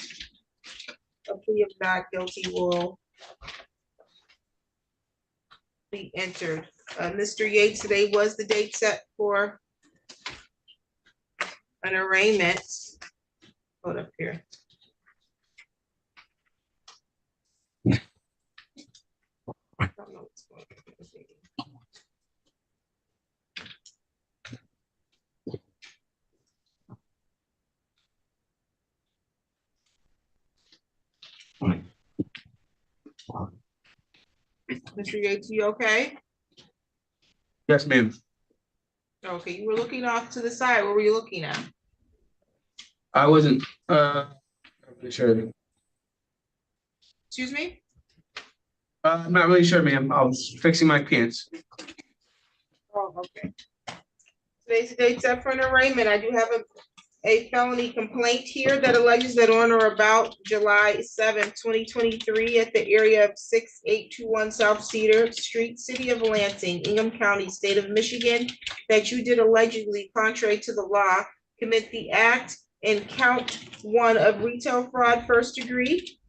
a plea of not guilty will be entered. Mr. Yates, today was the date set for an arraignment. Hold up here. I don't know what's going on. Mr. Yates, you okay? Yes, ma'am. Okay, you were looking off to the side. What were you looking at? I wasn't really sure. Excuse me? I'm not really sure, ma'am. I was fixing my pants. Oh, okay. Today's the date set for an arraignment. I do have a felony complaint here that alleges that on or about July 7th, 2023, at the area of 6821 South Cedar Street, City of Lansing, Ingham County, State of Michigan, that you did allegedly, contrary to the law, commit the act in count 1 of retail fraud first degree.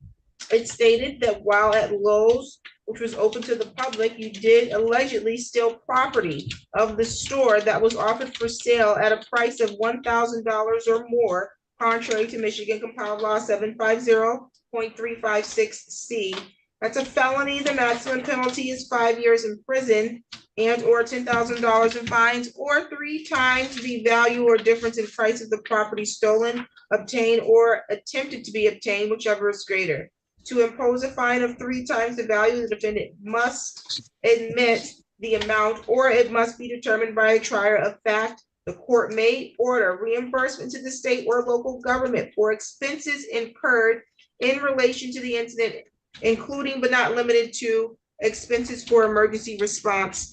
It stated that while at Lowe's, which was open to the public, you did allegedly steal property of the store that was offered for sale at a price of $1,000 or more, contrary to Michigan Compiled Law 750.356C. That's a felony. The maximum penalty is 5 years in prison and or $10,000 in fines, or 3 times the value or difference in price of the property stolen, obtained, or attempted to be obtained, whichever is greater. To impose a fine of 3 times the value, the defendant must admit the amount, or it must be determined by a trier of fact. The court may order reimbursement to the state or local government for expenses incurred in relation to the incident, including but not limited to expenses for emergency response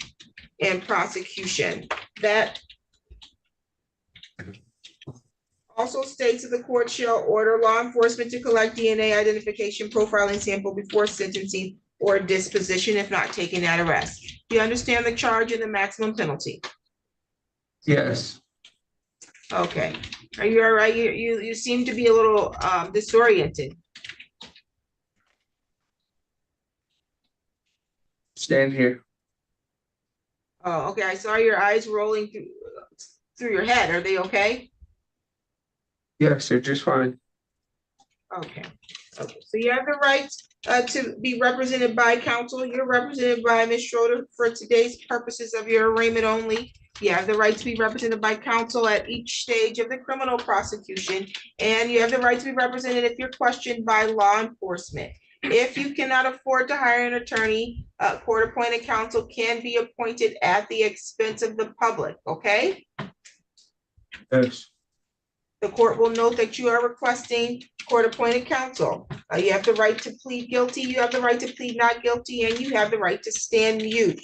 and prosecution. That also states that the court shall order law enforcement to collect DNA identification profiling sample before sentencing or disposition if not taken at arrest. Do you understand the charge and the maximum penalty? Yes. Okay. Are you all right? You seem to be a little disoriented. Stand here. Oh, okay. I saw your eyes rolling through your head. Are they okay? Yes, they're just fine. Okay. Okay. So you have the right to be represented by counsel. You're represented by Ms. Schroeder for today's purposes of your arraignment only. You have the right to be represented by counsel at each stage of the criminal prosecution, and you have the right to be represented if you're questioned by law enforcement. If you cannot afford to hire an attorney, court-appointed counsel can be appointed at the expense of the public, okay? Yes. The court will note that you are requesting court-appointed counsel. You have the right to plead guilty, you have the right to plead not guilty, and you have the right to stand mute.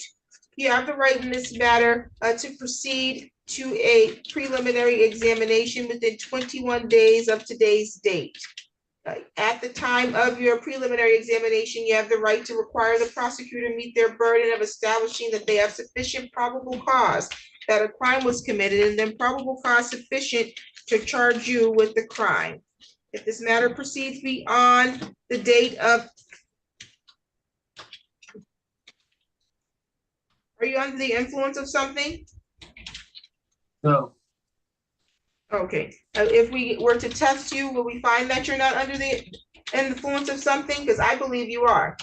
you have the right in this matter to proceed to a preliminary examination within 21 days of today's date. At the time of your preliminary examination, you have the right to require the prosecutor meet their burden of establishing that they have sufficient probable cause that a crime was committed, and then probable cause sufficient to charge you with the crime. If this matter proceeds beyond the date of... Are you under the influence of something? No. Okay, if we were to test you, will we find that you're not under the influence of something? Because I believe you are.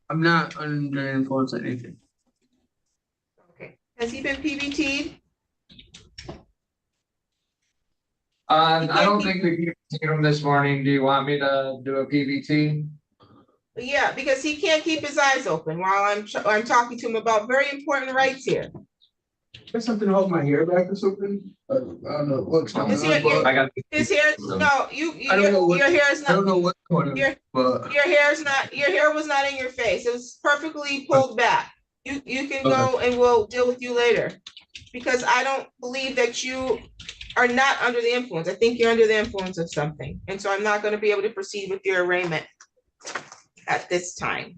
I'm not under influence of anything. Okay, has he been PBT'd? I don't think we can take him this morning. Do you want me to do a PVT? Yeah, because he can't keep his eyes open while I'm talking to him about very important rights here. There's something to hold my hair back or something? I don't know what's going Is he- on, I got. His hair, no, I don't know what- your hair is I don't not, know what's going on, your but hair was not in your face. It was perfectly pulled back. You can go and we'll deal with you later. Because I don't believe that you are not under the influence. I think you're under the influence of something. And so I'm not going to be able to proceed with your arraignment at this time.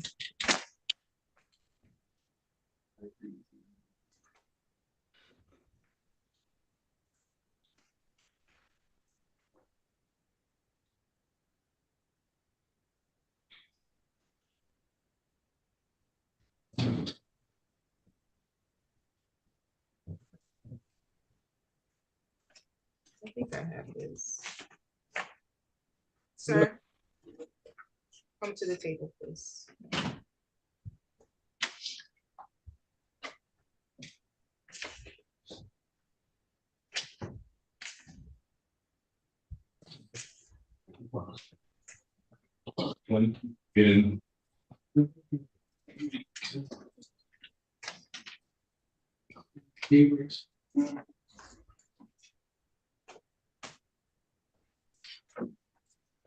I think I have this. Sir, come to the table, please.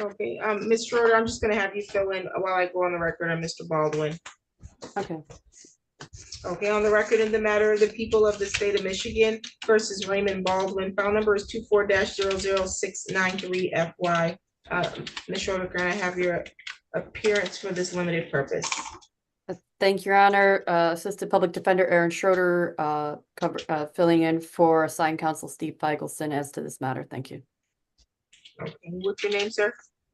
Okay, Ms. Schroeder, I'm just gonna have you fill in while I go on the record on Mr. Baldwin. Okay. Okay, on the record in the matter of the people of the state of Michigan versus Raymond Baldwin, file number is 24-00693 FY. Ms. Schroeder, can I have your appearance for this limited purpose? Thank you, Your Honor. Assistant Public Defender Aaron Schroeder, filling in for assigned counsel Steve Feigelson as to this matter. Thank you. Okay, what's your name, sir?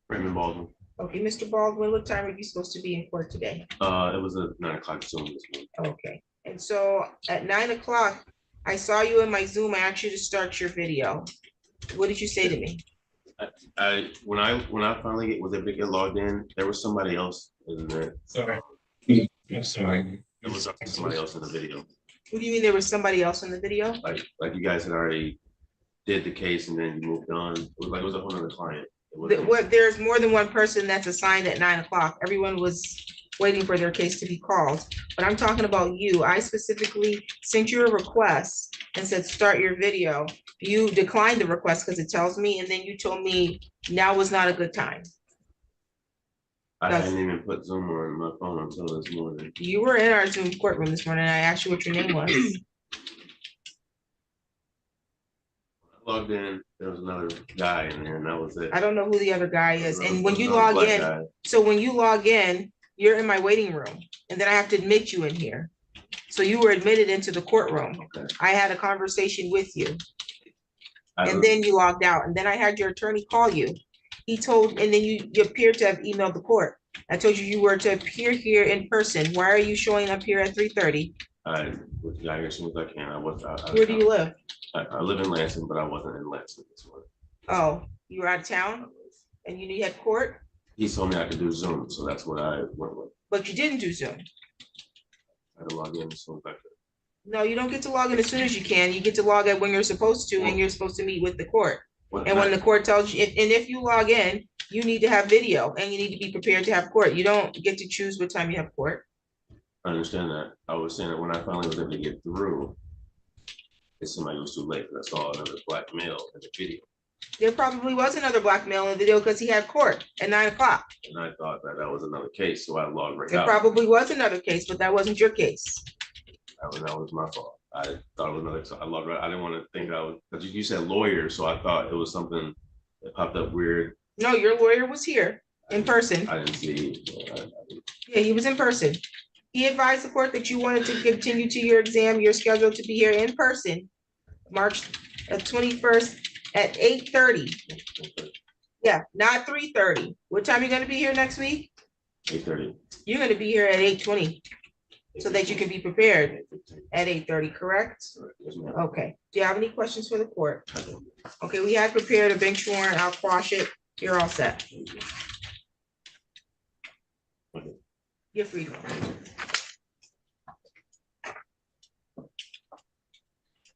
Raymond Baldwin. Okay, Mr. Baldwin, what time are you supposed to be in court today? It was a 9 o'clock Zoom this morning. Okay, and so at 9 o'clock, I saw you in my Zoom. I asked you to start your video. What did you say to me? When I finally was able to get logged in, there was somebody else in there. Sorry. I'm sorry. There was somebody else in the video. What do you mean there was somebody else in the video? Like you guys had already did the case and then you moved on. It was like it was a whole other client. There's more than one person that's assigned at 9 o'clock. Everyone was waiting for their case to be called. But I'm talking about you. I specifically sent you a request and said, start your video. You declined the request because it tells me, and then you told me now was not a good time. I hadn't even put Zoom on my phone until this morning. You were in our Zoom courtroom this morning. I asked you what your name was. Logged in, there was another guy in there and that was it. I don't know who the other guy is. And when you log in, so when you log in, you're in my waiting room and then I have to admit you in here. So you were admitted into the courtroom. Okay. I had a conversation with you. And then you logged out and then I had your attorney call you. He told, and then you appeared to have emailed the court. I told you you were to appear here in person. Why are you showing up here at 3:30? I was got here as soon as I can. Where do you live? I live in Lansing, but I wasn't in Lansing this morning. Oh, you were out of town and you had court? He told me I could do Zoom, so that's what I went with. But you didn't do Zoom. I had to log in as soon as I could. No, you don't get to log in as soon as you can. You get to log in when you're supposed to, and you're supposed to meet with the court. And when the court tells you, if you log in, you need to have video and you need to be prepared to have court. You don't get to choose what time you have court. I understand that. I was saying that when I finally was able to get through, it seemed like it was too late because I saw another black male in the video. There probably was another black male in the video because he had court at 9 o'clock. And I thought that that was another case, so I logged right There out. probably was another case, but that wasn't your case. That was my fault. I thought it was another, I didn't want to think I was, but you said lawyer, so I thought it was something that popped up weird. No, your lawyer was here in person. I didn't see. Yeah, he was in person. He advised the court that you wanted to continue to your exam. You're scheduled to be here in person, March 21st at 8:30. Yeah, not 3:30. What time are you gonna be here next week? 8:30. You're gonna be here at 8:20, so that you can be prepared at 8:30, correct? Okay, do you have any questions for the court? Okay, we have prepared a bench warrant. I'll quash it. You're all set. You're free.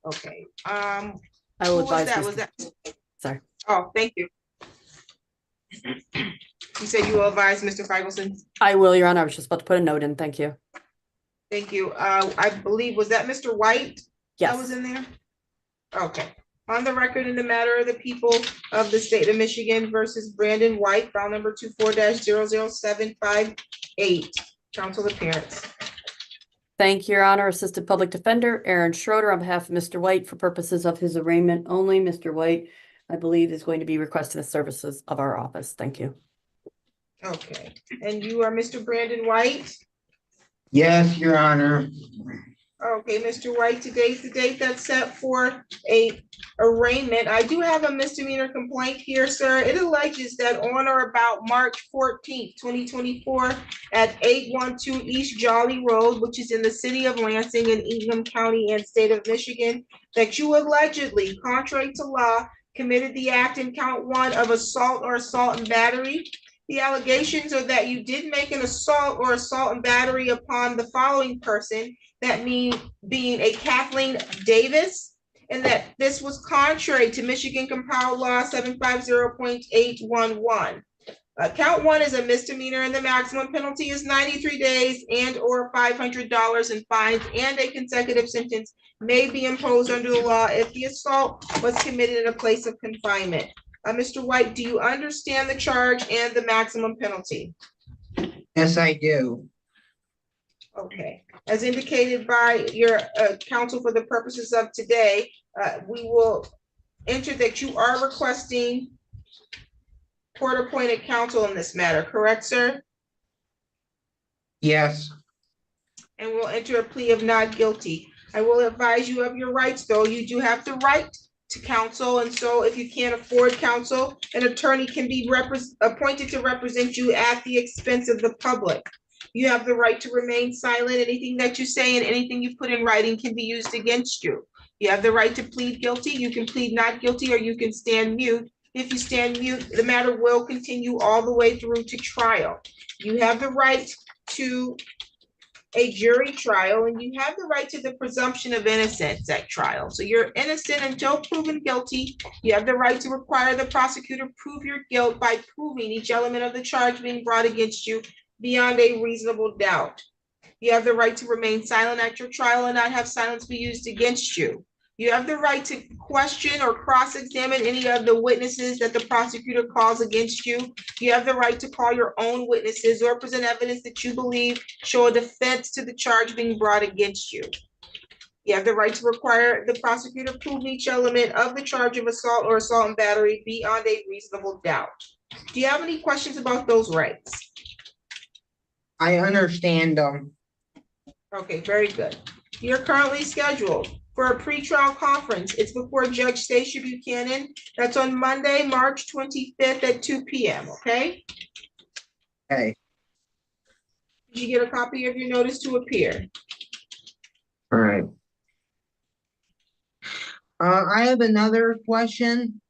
Okay, I will who was advise. that? Was that? Sorry. Oh, thank you. You said you will advise Mr. Feigelson? I will, Your Honor. I was just about to put a note in. Thank you. Thank you. I believe, was that Mr. White? That was Yes. in there? Okay. On the record in the matter of the people of the state of Michigan versus Brandon White, file number 24-00758. Counsel appearance. Thank you, Your Honor. Assistant Public Defender Aaron Schroeder on behalf of Mr. White for purposes of his arraignment only. Mr. White, I believe, is going to be requesting the services of our office. Thank you. Okay, and you are Mr. Brandon White? Yes, Your Honor. Okay, Mr. White, today's the date that's set for a arraignment. I do have a misdemeanor complaint here, sir. It alleges that on or about March 14th, 2024, at 812 East Jolly Road, which is in the city of Lansing in Ingham County and state of Michigan, that you allegedly, contrary to law, committed the act in count 1 of assault or assault and battery. The allegations are that you did make an assault or assault and battery upon the following person, that mean being a Kathleen Davis, and that this was contrary to Michigan Compiled Law 750.811. Count 1 is a misdemeanor and the maximum penalty is 93 days and or $500 in fines, and a consecutive sentence may be imposed under the law if the assault was committed in a place of confinement. Mr. White, do you understand the charge and the maximum penalty? Yes, I do. Okay, as indicated by your counsel for the purposes of today, we will enter that you are requesting court-appointed counsel in this matter, correct, sir? Yes. And we'll enter a plea of not guilty. I will advise you of your rights, though. You do have the right to counsel, and so if you can't afford counsel, an attorney can be appointed to represent you at the expense of the public. You have the right to remain silent. Anything that you say and anything you put in writing can be used against you. You have the right to plead guilty. You can plead not guilty, or you can stand mute. If you stand mute, the matter will continue all the way through to trial. You have the right to a jury trial, and you have the right to the presumption of innocence at trial. So you're innocent until proven guilty. You have the right to require the prosecutor prove your guilt by proving each element of the charge being brought against you beyond a reasonable doubt. You have the right to remain silent at your trial and not have silence be used against you. You have the right to question or cross-examine any of the witnesses that the prosecutor calls against you. You have the right to call your own witnesses or present evidence that you believe show a defense to the charge being brought against you. You have the right to require the prosecutor prove each element of the charge of assault or assault and battery beyond a reasonable doubt. Do you have any questions about those rights? I understand them. Okay, very good. You're currently scheduled for a pretrial conference. It's before Judge Stacia Buchanan. That's on Monday, March 25th at 2 p.m., okay? Okay. Did you get a copy of your notice to appear? All right. I have another question.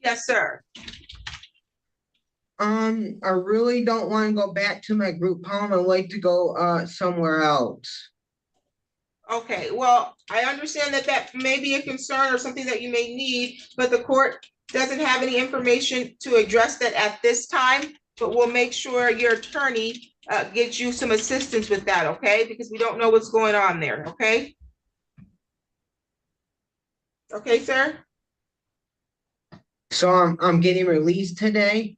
Yes, sir. I really don't want to go back to my group home. I'd like to go somewhere else. Okay, well, I understand that that may be a concern or something that you may need, but the court doesn't have any information to address that at this time, but we'll make sure your attorney gets you some assistance with that, okay? Because we don't know what's going on there, okay? Okay, sir? So I'm getting released today?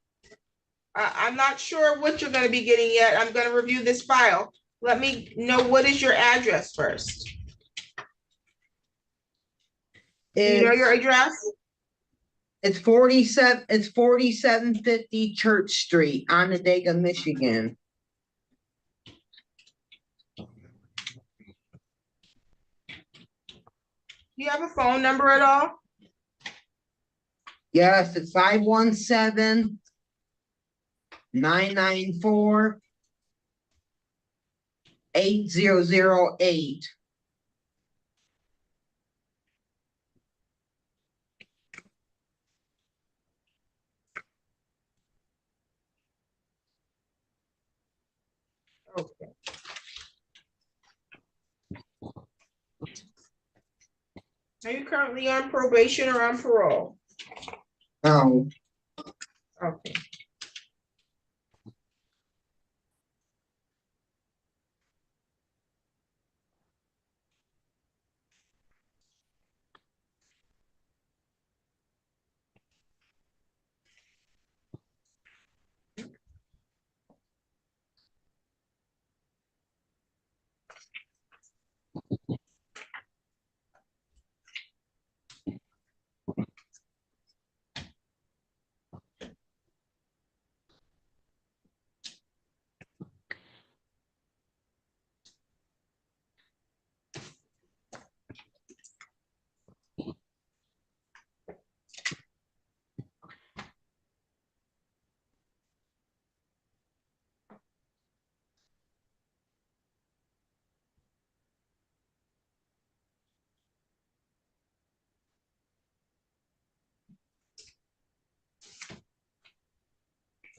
I'm not sure what you're gonna be getting yet. I'm gonna review this file. let me know, what is your address first? Do you know your address? It's 4750 Church Street, Onondaga, Michigan. Do you have a phone number at all? Yes, it's 517-994-8008. Okay. Are you currently on probation or on parole? Oh, Okay.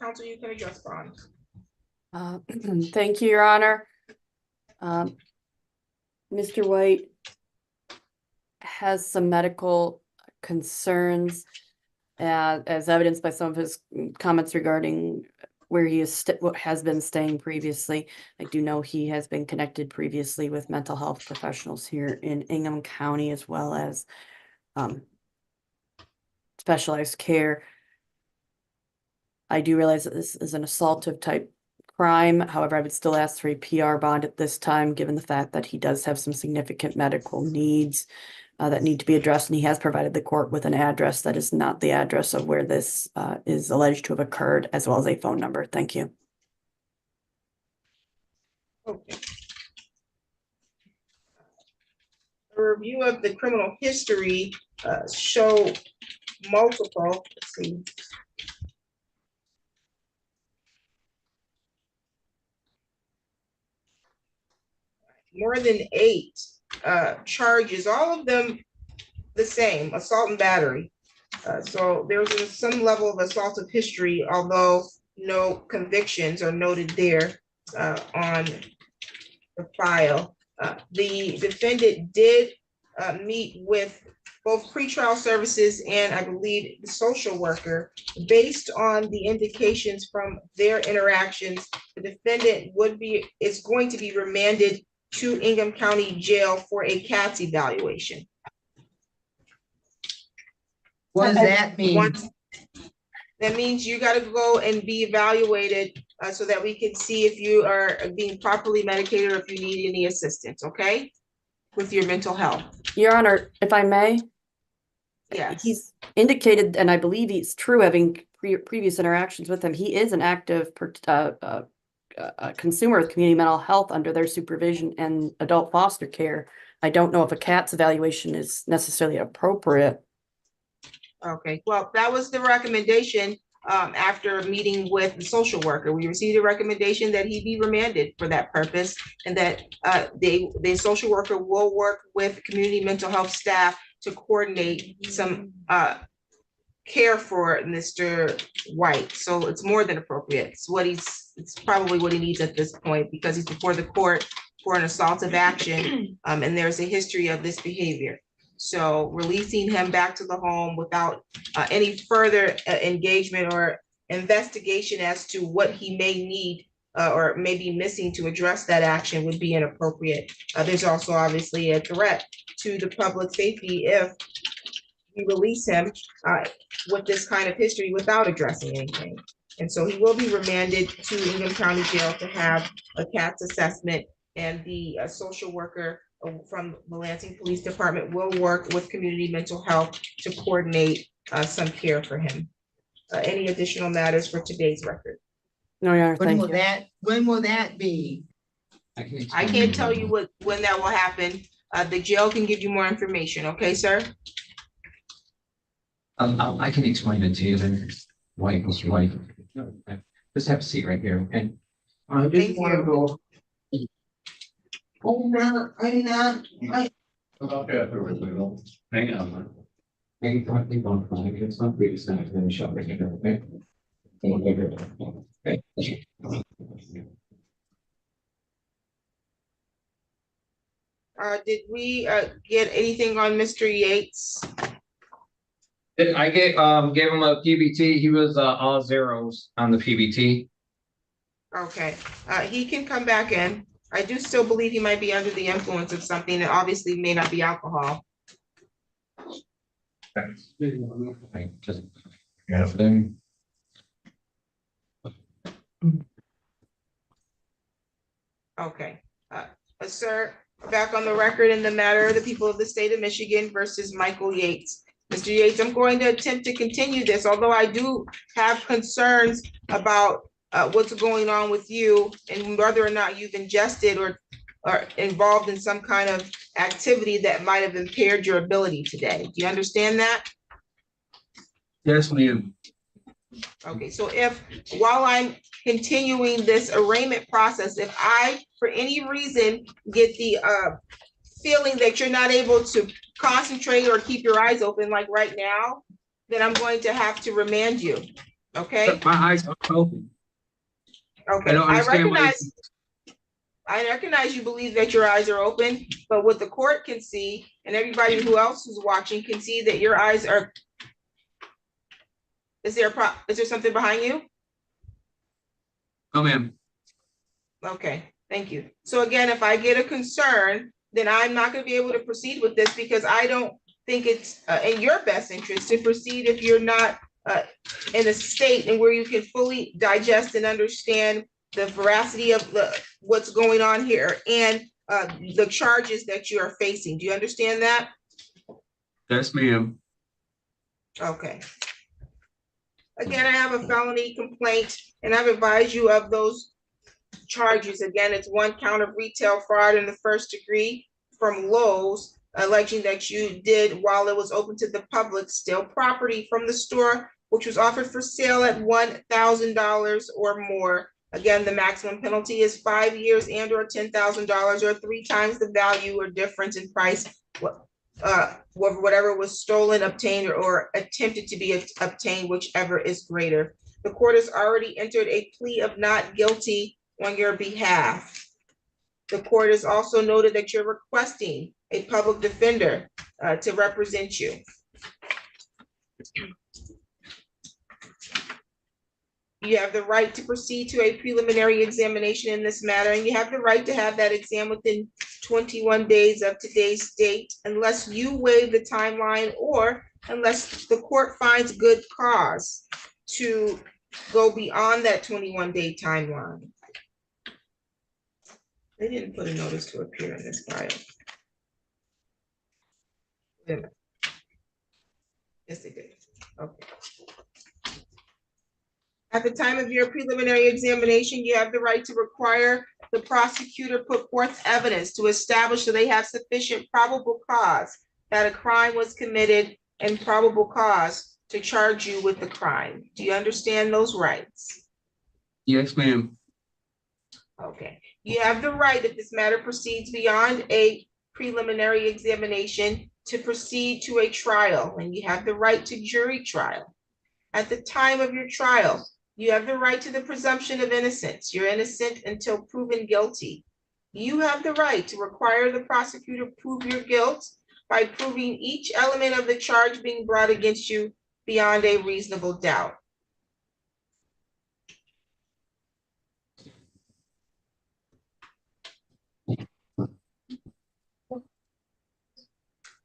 Counsel, you can address bond. Thank you, Your Honor. Mr. White has some medical concerns, as evidenced by some of his comments regarding where he is has been staying previously. I do know he has been connected previously with mental health professionals here in Ingham County, as well as specialized care. I do realize that this is an assaultive type crime. However, I would still ask for a PR bond at this time, given the fact that he does have some significant medical needs that need to be addressed, and he has provided the court with an address that is not the address of where this is alleged to have occurred, as well as a phone number. Thank you. Okay. A review of the criminal history show multiple, let's see. More than 8 charges, all of them the same, assault and battery. So there's some level of assaultive history, although no convictions are noted there on the file. The defendant did meet with both pretrial services and I believe the social worker. Based on the indications from their interactions, the defendant is going to be remanded to Ingham County Jail for a CATS evaluation. what does that mean? That means you got to go and be evaluated so that we can see if you are being properly medicated or if you need any assistance, okay? With your mental health. Your Honor, if I may. Yes. He's indicated, and I believe it's true, having previous interactions with him, he is an active consumer of community mental health under their supervision and adult foster care. I don't know if a CATS evaluation is necessarily appropriate. Okay, well, that was the recommendation after meeting with the social worker. We received a recommendation that he be remanded for that purpose, and that the social worker will work with community mental health staff to coordinate some care for Mr. White. So it's more than appropriate. It's probably what he needs at this point, because he's before the court for an assaultive action, and there's a history of this behavior. So releasing him back to the home without any further engagement or investigation as to what he may need or may be missing to address that action would be inappropriate. There's also obviously a threat to the public safety if you release him with this kind of history without addressing anything. And so he will be remanded to Ingham County Jail to have a CATS assessment, and the social worker from the Lansing Police Department will work with community mental health to coordinate some care for him. Any additional matters for today's record? No, Your Honor, When thank will you. when will that be? I can't tell you when that will happen. The jail can give you more information, okay, sir? I can explain it to you then. White, Mr. White. Just have a seat right here, okay? I Thank just wanna you. go. Oh, no, I'm not, Hang on. Maybe probably one flag, it's not really sad, then shop right here, okay? Okay. Did we get anything on Mr. Yates? I gave him a PBT, he was all zeros on the PBT. Okay, he can come back in. I do still believe he might be under the influence of something that obviously may not be alcohol. I just have them. Okay, sir, back on the record in the matter of the people of the state of Michigan versus Michael Yates. Mr. Yates, I'm going to attempt to continue this, although I do have concerns about what's going on with you and whether or not you've ingested or involved in some kind of activity that might have impaired your ability today. Do you understand that? Yes, ma'am. Okay, so if, while I'm continuing this arraignment process, if I, for any reason, get the feeling that you're not able to concentrate or keep your eyes open like right now, then I'm going to have to remand you, okay? My eyes are open. Okay, I recognize you believe that your eyes are open, but what the court can see and everybody who else is watching can see that your eyes are. Is there something behind you? No, ma'am. Okay, thank you. So again, if I get a concern, then I'm not going to be able to proceed with this because I don't think it's in your best interest to proceed if you're not in a state and where you can fully digest and understand the veracity of what's going on here and the charges that you are facing. Do you understand that? Yes, ma'am. Okay. Again, I have a felony complaint and I've advised you of those charges. Again, it's 1 count of retail fraud in the 1st degree from Lowe's, alleging that you did, while it was open to the public, steal property from the store, which was offered for sale at $1,000 or more. Again, the maximum penalty is 5 years and or $10,000 or 3 times the value or difference in price whatever was stolen, obtained, or attempted to be obtained, whichever is greater. The court has already entered a plea of not guilty on your behalf. The court has also noted that you're requesting a public defender to represent you. You have the right to proceed to a preliminary examination in this matter, and you have the right to have that exam within 21 days of today's date, unless you waive the timeline or unless the court finds good cause to go beyond that 21-day timeline. They didn't put a notice to appear in this file. Yes, they did. Okay. At the time of your preliminary examination, you have the right to require the prosecutor put forth evidence to establish that they have sufficient probable cause that a crime was committed and probable cause to charge you with the crime. Do you understand those rights? Yes, ma'am. Okay. You have the right, if this matter proceeds beyond a preliminary examination, to proceed to a trial, and you have the right to jury trial. At the time of your trial, you have the right to the presumption of innocence. You're innocent until proven guilty. You have the right to require the prosecutor prove your guilt by proving each element of the charge being brought against you beyond a reasonable doubt.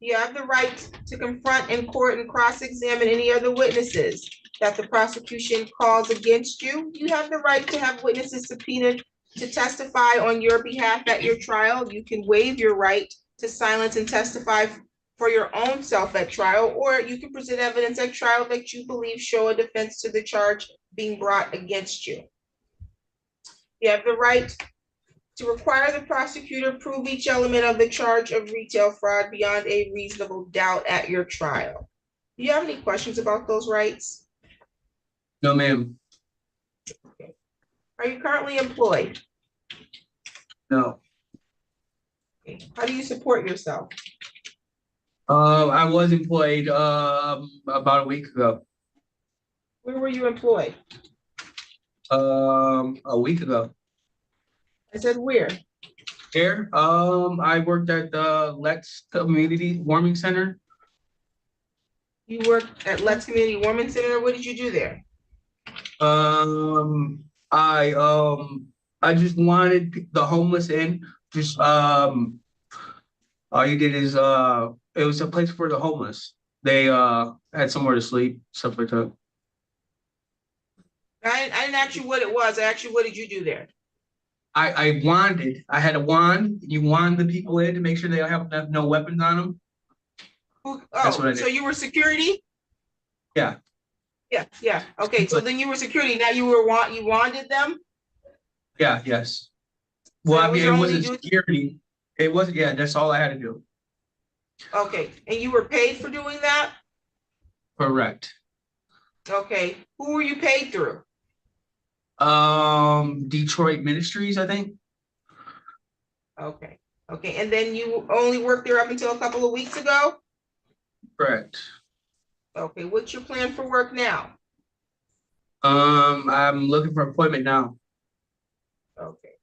You have the right to confront in court and cross-examine any other witnesses that the prosecution calls against you. You have the right to have witnesses subpoenaed to testify on your behalf at your trial. You can waive your right to silence and testify for your own self at trial, or you can present evidence at trial that you believe show a defense to the charge being brought against you. You have the right to require the prosecutor prove each element of the charge of retail fraud beyond a reasonable doubt at your trial. Do you have any questions about those rights? No, ma'am. Are you currently employed? No. How do you support yourself? I was employed about a week ago. Where were you employed? A week ago. I said where? Here, I worked at the Lex Community Warming Center. You worked at Lex Community Warming Center. What did you do there? I just wanted the homeless in. Just all you did is it was a place for the homeless. They had somewhere to sleep, stuff like that. I didn't ask you what it was. I asked you, what did you do there? I had a wand. You wand the people in to make sure they have no weapons on them. That's what I did. So you were security? Yeah. Yeah. Okay, so then you were security. Now you wanded them? Yeah, yes. Well, So I mean, your it only wasn't security. It wasn't, yeah, that's all I had to do. Okay, and you were paid for doing that? Correct. Okay, who were you paid through? Detroit Ministries, I think. Okay, and then you only worked there up until a couple of weeks ago? Correct. Okay, what's your plan for work now? I'm looking for employment now. Okay.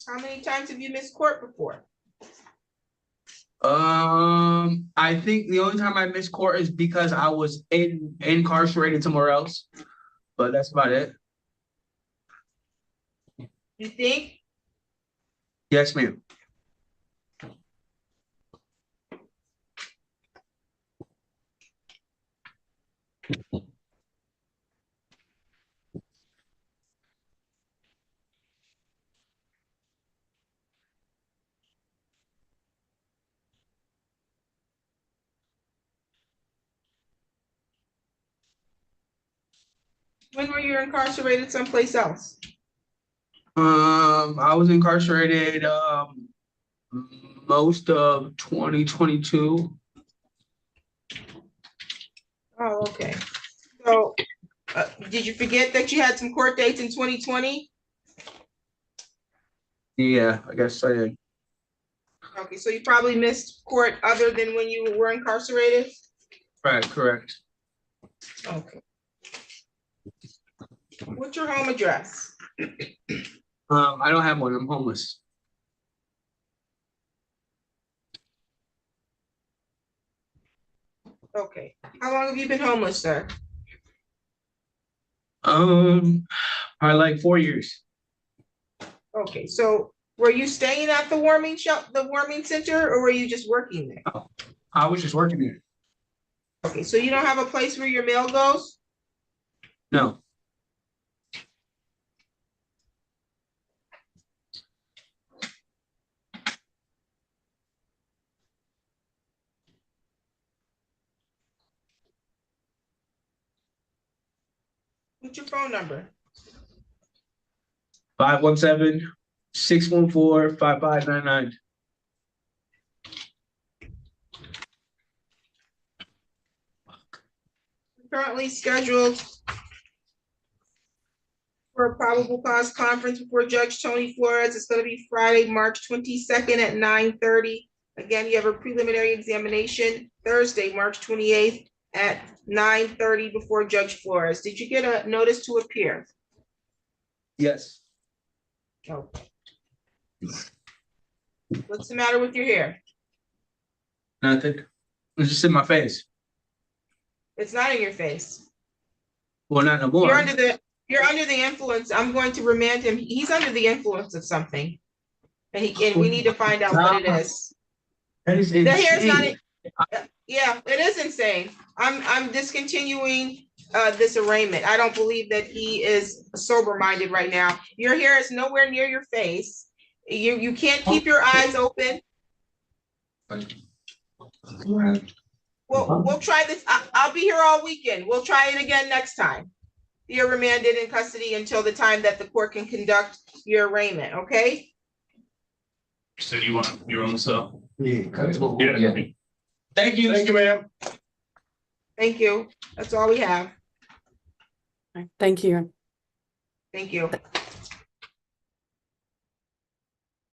How many times have you missed court before? I think the only time I missed court is because I was incarcerated somewhere else, but that's about it. You think? Yes, ma'am. When were you incarcerated someplace else? I was incarcerated most of 2022. Oh, okay. So, did you forget that you had some court dates in 2020? Yeah, I guess I did. Okay, so you probably missed court other than when you were incarcerated? Right, correct. Okay. What's your home address? I don't have one. I'm homeless. Okay. How long have you been homeless, sir? Probably like 4 years. Okay, so were you staying at the warming center, or were you just working there? Oh, I was just working there. Okay, so you don't have a place where your mail goes? No. What's your phone number? 517-614-5599. Currently scheduled for a probable cause conference before Judge Tony Flores. It's going to be Friday, March 22nd at 9:30. Again, you have a preliminary examination Thursday, March 28th at 9:30 before Judge Flores. Did you get a notice to appear? Yes. Okay. What's the matter with your hair? Nothing. It's just in my face. It's not in your face. Well, not no more. You're under the influence. I'm going to remand him. He's under the influence of something. And we need to find out what it is. That is The hair's not, insane. yeah, it is insane. I'm discontinuing this arraignment. I don't believe that he is sober-minded right now. Your hair is nowhere near your face. You can't keep your eyes open. We'll try this. I'll be here all weekend. We'll try it again next time. You're remanded in custody until the time that the court can conduct your arraignment, okay? So you want your own cell? Yeah. Yeah. Thank you. Thank you, ma'am. Thank you. That's all we have. Thank you. Thank you.